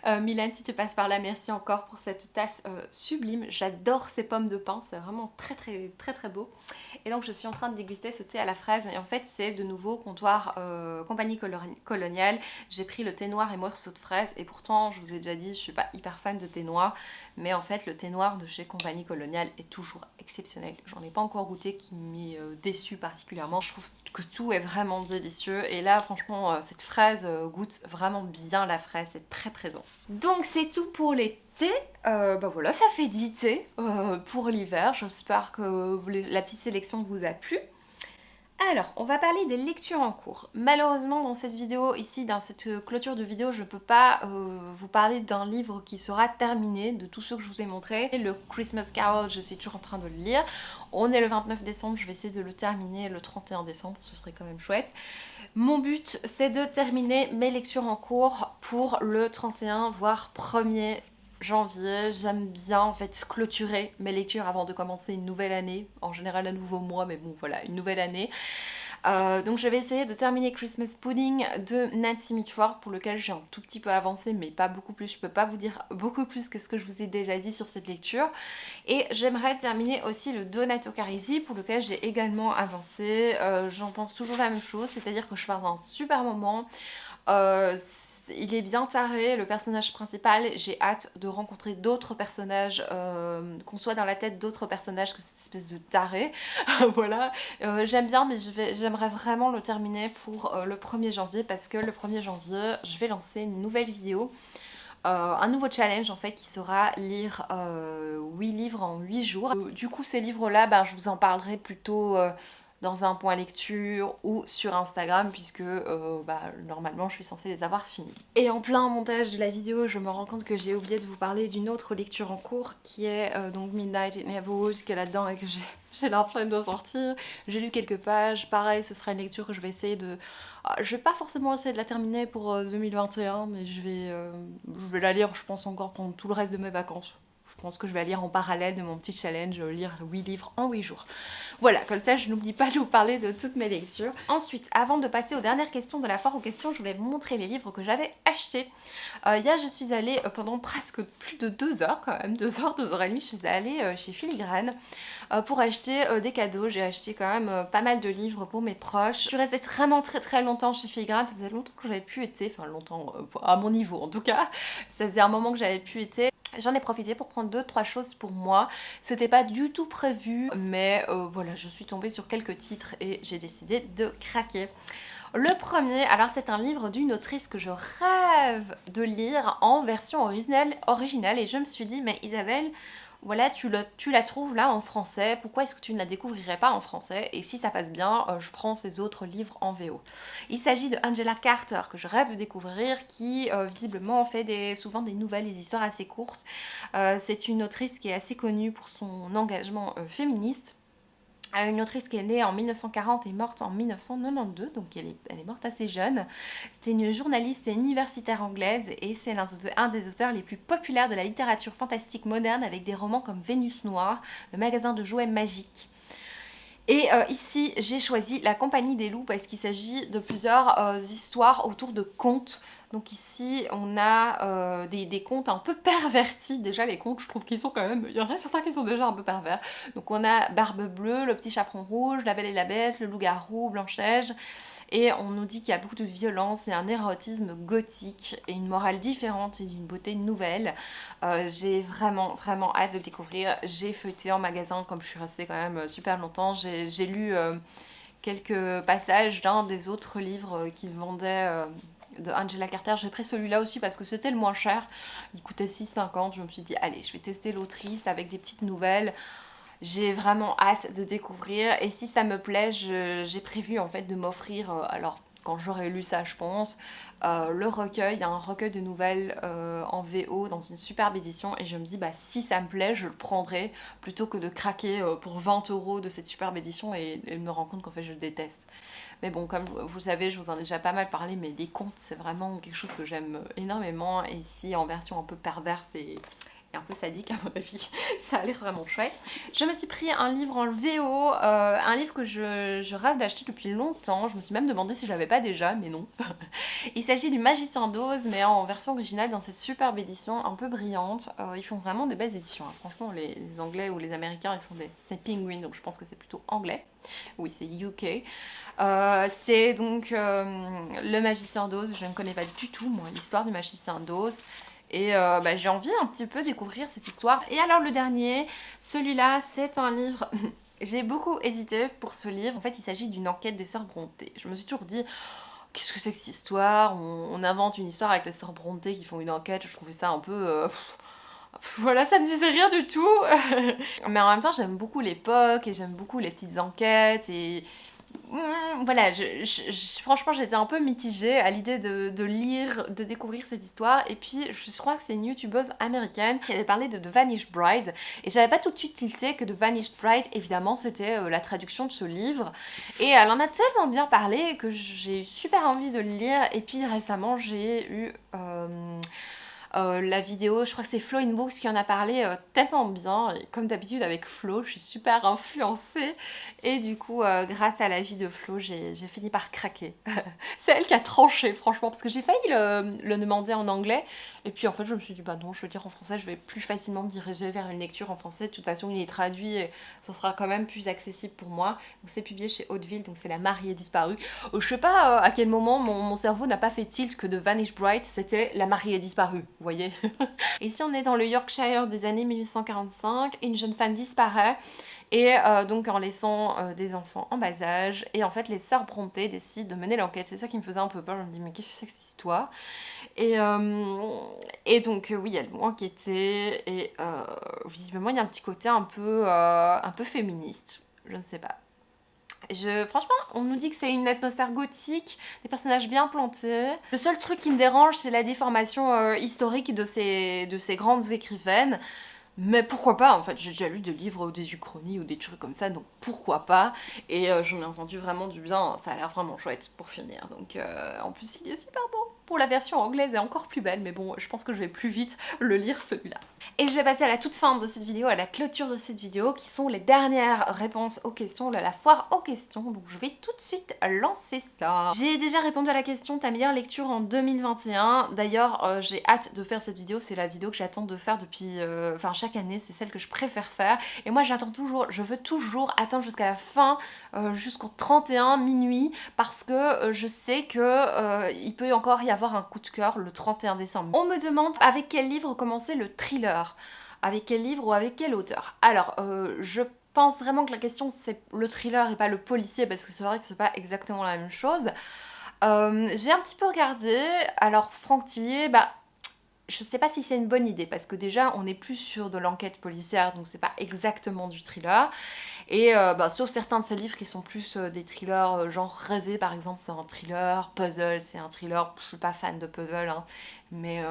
Mylène, si tu passes par là, merci encore pour cette tasse sublime. J'adore ces pommes de pin, c'est vraiment très très très très beau. Et donc je suis en train de déguster ce thé à la fraise. Et en fait c'est de nouveau comptoir compagnie coloniale. J'ai pris le thé noir et morceau de fraise. Et pourtant je vous ai déjà dit, je suis pas hyper fan de thé noir. Mais en fait le thé noir de chez compagnie coloniale est toujours exceptionnel. J'en ai pas encore goûté qui m'ait déçu particulièrement. Je trouve que tout est vraiment délicieux. Et là franchement cette fraise goûte vraiment bien la fraise, c'est très présent. Donc c'est tout pour les thés. Bah voilà, ça fait 10 thés pour l'hiver. J'espère que la petite sélection vous a plu. Alors, on va parler des lectures en cours. Malheureusement, dans cette vidéo, ici, dans cette clôture de vidéo, je ne peux pas vous parler d'un livre qui sera terminé, de tous ceux que je vous ai montrés. Le Christmas Carol, je suis toujours en train de le lire. On est le 29 décembre, je vais essayer de le terminer le 31 décembre, ce serait quand même chouette. Mon but, c'est de terminer mes lectures en cours pour le 31, voire 1er janvier. J'aime bien en fait clôturer mes lectures avant de commencer une nouvelle année, en général un nouveau mois, mais bon voilà, une nouvelle année. Donc je vais essayer de terminer Christmas Pudding de Nancy Mitford, pour lequel j'ai un tout petit peu avancé mais pas beaucoup plus. Je peux pas vous dire beaucoup plus que ce que je vous ai déjà dit sur cette lecture. Et j'aimerais terminer aussi le Donato Carisi, pour lequel j'ai également avancé. J'en pense toujours la même chose, c'est-à-dire que je passe un super moment. Il est bien taré, le personnage principal. J'ai hâte de rencontrer d'autres personnages, qu'on soit dans la tête d'autres personnages que cette espèce de taré. Voilà, j'aime bien, mais j'aimerais vraiment le terminer pour le 1er janvier, parce que le 1er janvier, je vais lancer une nouvelle vidéo. Un nouveau challenge en fait qui sera lire 8 livres en 8 jours. Du coup ces livres là, je vous en parlerai plutôt dans un point lecture ou sur Instagram, puisque normalement je suis censée les avoir finis. Et en plein montage de la vidéo, je me rends compte que j'ai oublié de vous parler d'une autre lecture en cours qui est donc Midnight in Heaven, qui est là-dedans et que j'ai la flemme de sortir. J'ai lu quelques pages, pareil, ce sera une lecture que je vais essayer de... Je vais pas forcément essayer de la terminer pour 2021, mais je vais la lire, je pense, encore pendant tout le reste de mes vacances. Je pense que je vais lire en parallèle de mon petit challenge, lire 8 livres en 8 jours. Voilà, comme ça je n'oublie pas de vous parler de toutes mes lectures. Ensuite, avant de passer aux dernières questions de la foire aux questions, je voulais vous montrer les livres que j'avais achetés. Hier, je suis allée pendant presque plus de 2 heures quand même, 2 heures, 2 heures et demie, je suis allée chez Filigrane pour acheter des cadeaux. J'ai acheté quand même pas mal de livres pour mes proches. Je suis restée vraiment très très longtemps chez Filigrane, ça faisait longtemps que j'avais pu être, enfin longtemps, à mon niveau en tout cas, ça faisait un moment que j'avais pu être. J'en ai profité pour prendre 2-3 choses pour moi. C'était pas du tout prévu, mais voilà, je suis tombée sur quelques titres et j'ai décidé de craquer. Le premier, alors c'est un livre d'une autrice que je rêve de lire en version originale, et je me suis dit, mais Isabelle, voilà, tu la trouves là en français, pourquoi est-ce que tu ne la découvrirais pas en français? Et si ça passe bien, je prends ses autres livres en VO. Il s'agit de Angela Carter, que je rêve de découvrir, qui visiblement fait souvent des nouvelles, des histoires assez courtes. C'est une autrice qui est assez connue pour son engagement féministe. Une autrice qui est née en 1940 et morte en 1992, donc elle est morte assez jeune. C'était une journaliste et universitaire anglaise, et c'est un des auteurs les plus populaires de la littérature fantastique moderne, avec des romans comme Vénus Noire, le magasin de jouets magiques. Et ici, j'ai choisi La Compagnie des loups, parce qu'il s'agit de plusieurs histoires autour de contes. Donc ici, on a des contes un peu pervertis. Déjà, les contes, je trouve qu'ils sont quand même... Il y en a certains qui sont déjà un peu pervers. Donc on a Barbe Bleue, Le Petit Chaperon Rouge, La Belle et la Bête, Le Loup-garou, Blanche-Neige. Et on nous dit qu'il y a beaucoup de violence et un érotisme gothique et une morale différente et d'une beauté nouvelle. J'ai vraiment vraiment hâte de le découvrir. J'ai feuilleté en magasin, comme je suis restée quand même super longtemps. J'ai lu quelques passages d'un des autres livres qu'ils vendaient de Angela Carter. J'ai pris celui-là aussi parce que c'était le moins cher. Il coûtait 6,50. Je me suis dit, allez, je vais tester l'autrice avec des petites nouvelles. J'ai vraiment hâte de découvrir, et si ça me plaît, j'ai prévu en fait de m'offrir, alors quand j'aurai lu ça je pense, le recueil, il y a un recueil de nouvelles en VO dans une superbe édition, et je me dis si ça me plaît je le prendrai plutôt que de craquer pour 20 € de cette superbe édition et me rendre compte qu'en fait je le déteste. Mais bon, comme vous savez, je vous en ai déjà pas mal parlé, mais les contes c'est vraiment quelque chose que j'aime énormément, et ici en version un peu perverse et un peu sadique à mon avis. Ça a l'air vraiment chouette. Je me suis pris un livre en VO, un livre que je rêve d'acheter depuis longtemps. Je me suis même demandé si je l'avais pas déjà, mais non. Il s'agit du Magicien d'Oz, mais en version originale dans cette superbe édition un peu brillante. Ils font vraiment des belles éditions, hein. Franchement, les Anglais ou les Américains, ils font des... C'est Penguin, donc je pense que c'est plutôt anglais. Oui, c'est UK. C'est donc le Magicien d'Oz. Je ne connais pas du tout, moi, l'histoire du Magicien d'Oz. Et j'ai envie un petit peu découvrir cette histoire. Et alors le dernier, celui-là, c'est un livre... J'ai beaucoup hésité pour ce livre. En fait, il s'agit d'une enquête des Sœurs Brontë. Je me suis toujours dit... Qu'est-ce que c'est que cette histoire? On invente une histoire avec les sœurs Brontë qui font une enquête. Je trouvais ça un peu... voilà, ça me disait rien du tout. Mais en même temps, j'aime beaucoup l'époque et j'aime beaucoup les petites enquêtes. Et voilà, franchement, j'étais un peu mitigée à l'idée de lire, de découvrir cette histoire. Et puis, je crois que c'est une youtubeuse américaine qui avait parlé de The Vanished Bride. Et j'avais pas tout de suite tilté que The Vanished Bride, évidemment, c'était la traduction de ce livre. Et elle en a tellement bien parlé que j'ai eu super envie de le lire. Et puis, récemment, j'ai eu... la vidéo, je crois que c'est Flo Inbooks qui en a parlé tellement bien, et comme d'habitude avec Flo, je suis super influencée, et du coup, grâce à la vie de Flo, j'ai fini par craquer. C'est elle qui a tranché, franchement, parce que j'ai failli le demander en anglais, et puis en fait, je me suis dit, bah non, je veux dire en français, je vais plus facilement me diriger vers une lecture en français, de toute façon, il est traduit, et ce sera quand même plus accessible pour moi. Donc c'est publié chez Hauteville, donc c'est La mariée disparue. Je sais pas à quel moment mon cerveau n'a pas fait tilt que The Vanished Bride, c'était La mariée disparue. Vous voyez. Ici on est dans le Yorkshire des années 1845, une jeune femme disparaît et donc en laissant des enfants en bas âge, et en fait les sœurs Brontë décident de mener l'enquête. C'est ça qui me faisait un peu peur, je me dis mais qu'est-ce que c'est que cette histoire? Et donc oui, elles vont enquêter et visiblement il y a un petit côté un peu féministe, je ne sais pas. Franchement, on nous dit que c'est une atmosphère gothique, des personnages bien plantés. Le seul truc qui me dérange, c'est la déformation historique de ces grandes écrivaines. Mais pourquoi pas, en fait, j'ai déjà lu des livres, des uchronies ou des trucs comme ça, donc pourquoi pas. Et j'en ai entendu vraiment du bien, ça a l'air vraiment chouette pour finir. Donc en plus, il est super beau. Pour la version anglaise est encore plus belle, mais bon, je pense que je vais plus vite le lire celui-là. Et je vais passer à la toute fin de cette vidéo, à la clôture de cette vidéo, qui sont les dernières réponses aux questions, la foire aux questions. Donc je vais tout de suite lancer ça. J'ai déjà répondu à la question ta meilleure lecture en 2021. D'ailleurs, j'ai hâte de faire cette vidéo, c'est la vidéo que j'attends de faire depuis... Enfin, chaque année, c'est celle que je préfère faire. Et moi, j'attends toujours, je veux toujours attendre jusqu'à la fin, jusqu'au 31 minuit, parce que je sais que il peut encore y avoir un coup de cœur le 31 décembre. On me demande avec quel livre commencer le thriller, avec quel livre ou avec quel auteur. Alors, je pense vraiment que la question c'est le thriller et pas le policier, parce que c'est vrai que c'est pas exactement la même chose. J'ai un petit peu regardé, alors Franck Tillier, bah je sais pas si c'est une bonne idée, parce que déjà on est plus sur de l'enquête policière, donc c'est pas exactement du thriller. Et sauf certains de ces livres qui sont plus des thrillers genre Rêver par exemple, c'est un thriller, Puzzle c'est un thriller, je suis pas fan de puzzle, hein, mais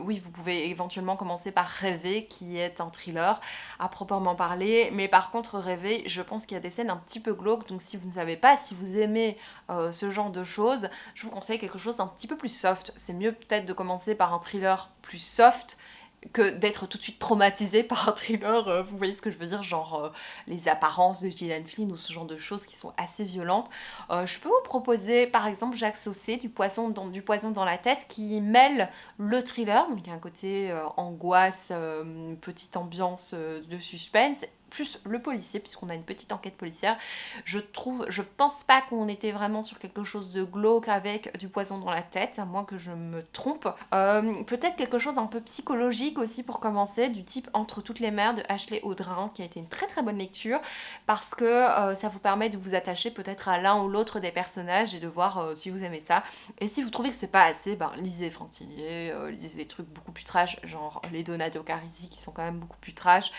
oui, vous pouvez éventuellement commencer par Rêver qui est un thriller à proprement parler, mais par contre Rêver, je pense qu'il y a des scènes un petit peu glauques, donc si vous ne savez pas, si vous aimez ce genre de choses, je vous conseille quelque chose d'un petit peu plus soft. C'est mieux peut-être de commencer par un thriller plus soft que d'être tout de suite traumatisé par un thriller, vous voyez ce que je veux dire, genre les apparences de Gillian Flynn ou ce genre de choses qui sont assez violentes. Je peux vous proposer par exemple Jacques Saucé, du poison dans la tête, qui mêle le thriller, donc il y a un côté angoisse, petite ambiance de suspense, plus le policier, puisqu'on a une petite enquête policière. Je pense pas qu'on était vraiment sur quelque chose de glauque avec du poison dans la tête, à moins que je me trompe. Peut-être quelque chose un peu psychologique aussi pour commencer, du type Entre toutes les mers de Ashley Audrin, qui a été une très très bonne lecture, parce que ça vous permet de vous attacher peut-être à l'un ou l'autre des personnages et de voir si vous aimez ça. Et si vous trouvez que c'est pas assez, lisez Franck Tillier, lisez des trucs beaucoup plus trash, genre les Donato Carisi qui sont quand même beaucoup plus trash.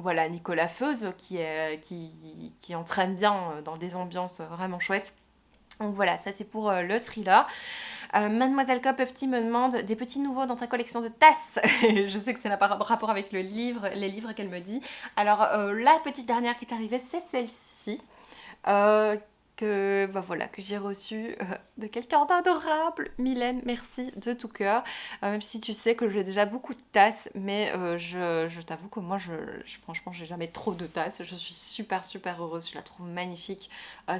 Voilà, Nicolas Feuze qui entraîne bien dans des ambiances vraiment chouettes. Donc voilà, ça c'est pour le thriller. Mademoiselle Copefty me demande des petits nouveaux dans ta collection de tasses. Je sais que c'est rapport avec les livres qu'elle me dit. Alors la petite dernière qui est arrivée, c'est celle-ci. que, bah voilà, que j'ai reçu de quelqu'un d'adorable. Mylène, merci de tout cœur. Même si tu sais que j'ai déjà beaucoup de tasses, mais je t'avoue que moi, franchement, j'ai jamais trop de tasses. Je suis super, super heureuse. Je la trouve magnifique.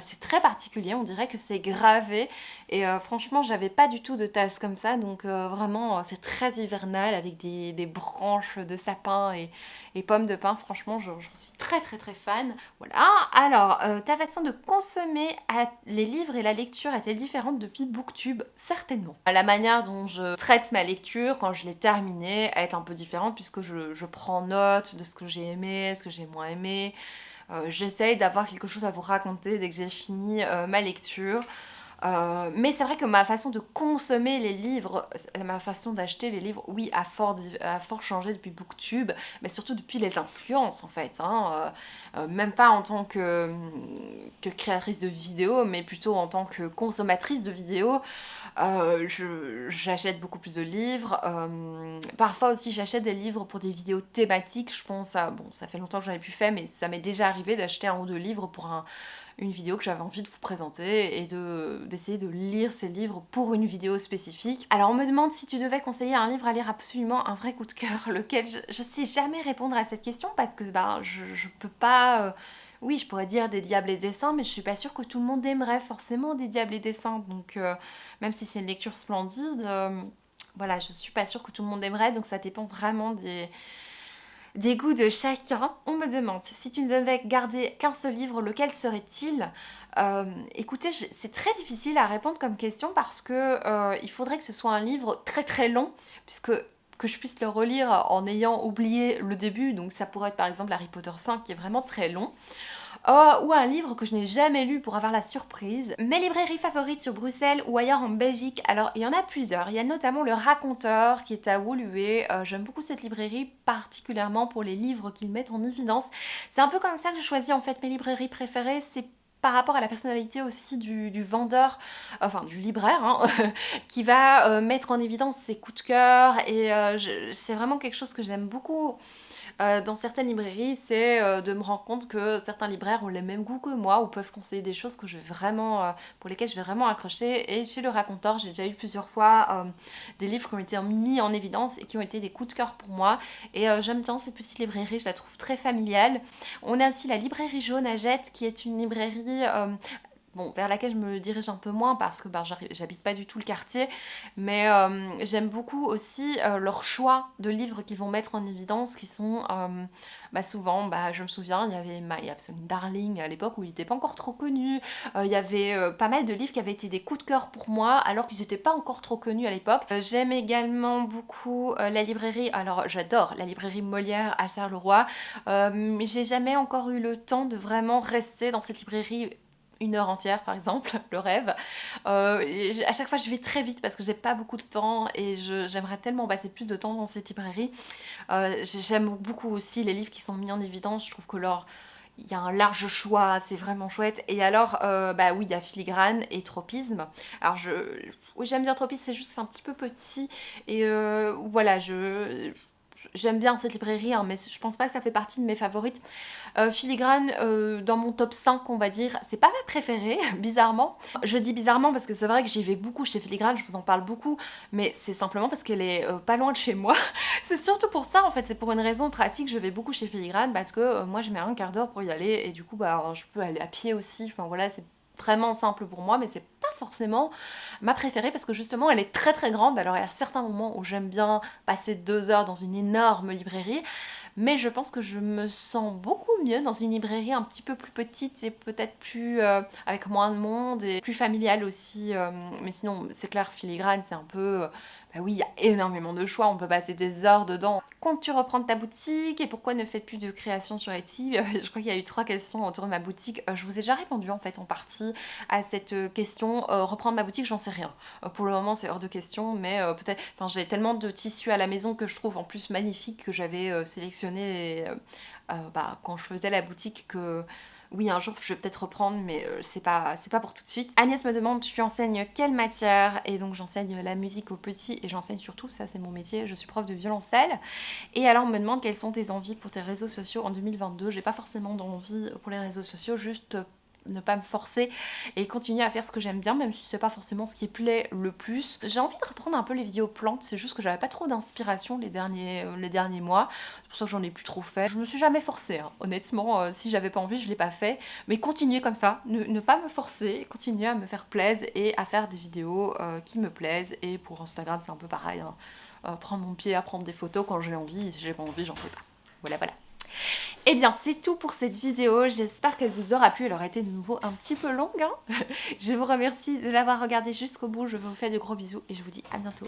C'est très particulier. On dirait que c'est gravé. Et franchement, j'avais pas du tout de tasses comme ça. Donc vraiment, c'est très hivernal avec des branches de sapin et pommes de pin. Franchement, j'en suis très, très, très fan. Voilà. Alors, ta façon de consommer les livres et la lecture est-elle différente depuis BookTube? Certainement. La manière dont je traite ma lecture quand je l'ai terminée est un peu différente puisque je prends note de ce que j'ai aimé, ce que j'ai moins aimé. J'essaye d'avoir quelque chose à vous raconter dès que j'ai fini ma lecture. Mais c'est vrai que ma façon de consommer les livres, ma façon d'acheter les livres, oui, a fort changé depuis BookTube, mais surtout depuis les influences en fait. Hein. Même pas en tant que créatrice de vidéos, mais plutôt en tant que consommatrice de vidéos. J'achète beaucoup plus de livres. Parfois aussi, j'achète des livres pour des vidéos thématiques. Je pense à... Bon, ça fait longtemps que j'en ai plus fait, mais ça m'est déjà arrivé d'acheter un ou deux livres pour une vidéo que j'avais envie de vous présenter et d'essayer de lire ces livres pour une vidéo spécifique. Alors on me demande si tu devais conseiller un livre à lire absolument un vrai coup de cœur, lequel je sais jamais répondre à cette question parce que je peux pas... Oui, je pourrais dire des Diables et des Saints, mais je suis pas sûre que tout le monde aimerait forcément des Diables et des Saints. Donc même si c'est une lecture splendide, voilà, je suis pas sûre que tout le monde aimerait, donc ça dépend vraiment des goûts de chacun. On me demande si tu ne devais garder qu'un seul livre, lequel serait-il? Écoutez, c'est très difficile à répondre comme question parce que il faudrait que ce soit un livre très très long, puisque que je puisse le relire en ayant oublié le début, donc ça pourrait être par exemple Harry Potter 5 qui est vraiment très long. Ou un livre que je n'ai jamais lu pour avoir la surprise. Mes librairies favorites sur Bruxelles ou ailleurs en Belgique, alors il y en a plusieurs. Il y a notamment Le Raconteur qui est à Woluwe. J'aime beaucoup cette librairie, particulièrement pour les livres qu'ils mettent en évidence. C'est un peu comme ça que je choisis en fait mes librairies préférées. C'est par rapport à la personnalité aussi du vendeur, enfin du libraire, hein, qui va mettre en évidence ses coups de cœur. Et c'est vraiment quelque chose que j'aime beaucoup dans certaines librairies, c'est de me rendre compte que certains libraires ont les mêmes goûts que moi ou peuvent conseiller des choses que je vais vraiment, pour lesquelles je vais vraiment accrocher. Et chez Le Raconteur, j'ai déjà eu plusieurs fois des livres qui ont été mis en évidence et qui ont été des coups de cœur pour moi. Et j'aime bien cette petite librairie, je la trouve très familiale. On a aussi la librairie Jaune à Jette, qui est une librairie... Bon, vers laquelle je me dirige un peu moins parce que j'habite pas du tout le quartier, mais j'aime beaucoup aussi leur choix de livres qu'ils vont mettre en évidence, qui sont souvent, je me souviens, il y avait My Absolute Darling à l'époque où il n'était pas encore trop connu, il y avait pas mal de livres qui avaient été des coups de cœur pour moi alors qu'ils n'étaient pas encore trop connus à l'époque. J'aime également beaucoup la librairie, alors j'adore la librairie Molière à Charleroi, mais j'ai jamais encore eu le temps de vraiment rester dans cette librairie une heure entière par exemple, le rêve. À chaque fois je vais très vite parce que j'ai pas beaucoup de temps et j'aimerais tellement passer plus de temps dans cette librairie. J'aime beaucoup aussi les livres qui sont mis en évidence, je trouve que il y a un large choix, c'est vraiment chouette. Et alors, oui, il y a Filigrane et Tropisme. Alors, oui, j'aime bien Tropisme, c'est juste un petit peu petit. Et voilà, j'aime bien cette librairie, hein, mais je pense pas que ça fait partie de mes favorites. Filigrane, dans mon top 5, on va dire, c'est pas ma préférée, bizarrement. Je dis bizarrement parce que c'est vrai que j'y vais beaucoup chez Filigrane, je vous en parle beaucoup, mais c'est simplement parce qu'elle est pas loin de chez moi. C'est surtout pour ça, en fait, c'est pour une raison pratique, je vais beaucoup chez Filigrane parce que moi je mets un quart d'heure pour y aller et du coup, je peux aller à pied aussi. Enfin voilà, c'est vraiment simple pour moi, mais c'est pas forcément ma préférée parce que justement elle est très très grande. Alors il y a certains moments où j'aime bien passer 2 heures dans une énorme librairie, mais je pense que je me sens beaucoup mieux dans une librairie un petit peu plus petite et peut-être plus avec moins de monde et plus familiale aussi. Mais sinon c'est clair, Filigrane c'est un peu... oui, il y a énormément de choix, on peut passer des heures dedans. Comptes-tu reprendre ta boutique et pourquoi ne fais plus de création sur Etsy? Je crois qu'il y a eu 3 questions autour de ma boutique. Je vous ai déjà répondu en fait en partie à cette question. Reprendre ma boutique, j'en sais rien. Pour le moment, c'est hors de question, mais peut-être... Enfin, j'ai tellement de tissus à la maison que je trouve en plus magnifiques que j'avais sélectionné quand je faisais la boutique que... Oui, un jour, je vais peut-être reprendre, mais c'est pas pour tout de suite. Agnès me demande, tu enseignes quelle matière? Et donc, j'enseigne la musique aux petits et j'enseigne surtout, ça c'est mon métier, je suis prof de violoncelle. Et alors, on me demande quelles sont tes envies pour tes réseaux sociaux en 2022. J'ai pas forcément d'envie pour les réseaux sociaux, juste ne pas me forcer et continuer à faire ce que j'aime bien, même si c'est pas forcément ce qui plaît le plus. J'ai envie de reprendre un peu les vidéos plantes, c'est juste que j'avais pas trop d'inspiration les derniers mois, c'est pour ça que j'en ai plus trop fait. Je me suis jamais forcée, hein. Honnêtement, si j'avais pas envie, je l'ai pas fait, mais continuer comme ça, ne pas me forcer, continuer à me faire plaisir et à faire des vidéos qui me plaisent. Et pour Instagram, c'est un peu pareil, hein. Prendre mon pied à prendre des photos quand j'ai envie, et si j'ai pas envie, j'en fais pas. Voilà, voilà. Eh bien, c'est tout pour cette vidéo. J'espère qu'elle vous aura plu. Elle aura été de nouveau un petit peu longue, hein. Je vous remercie de l'avoir regardée jusqu'au bout. Je vous fais de gros bisous et je vous dis à bientôt.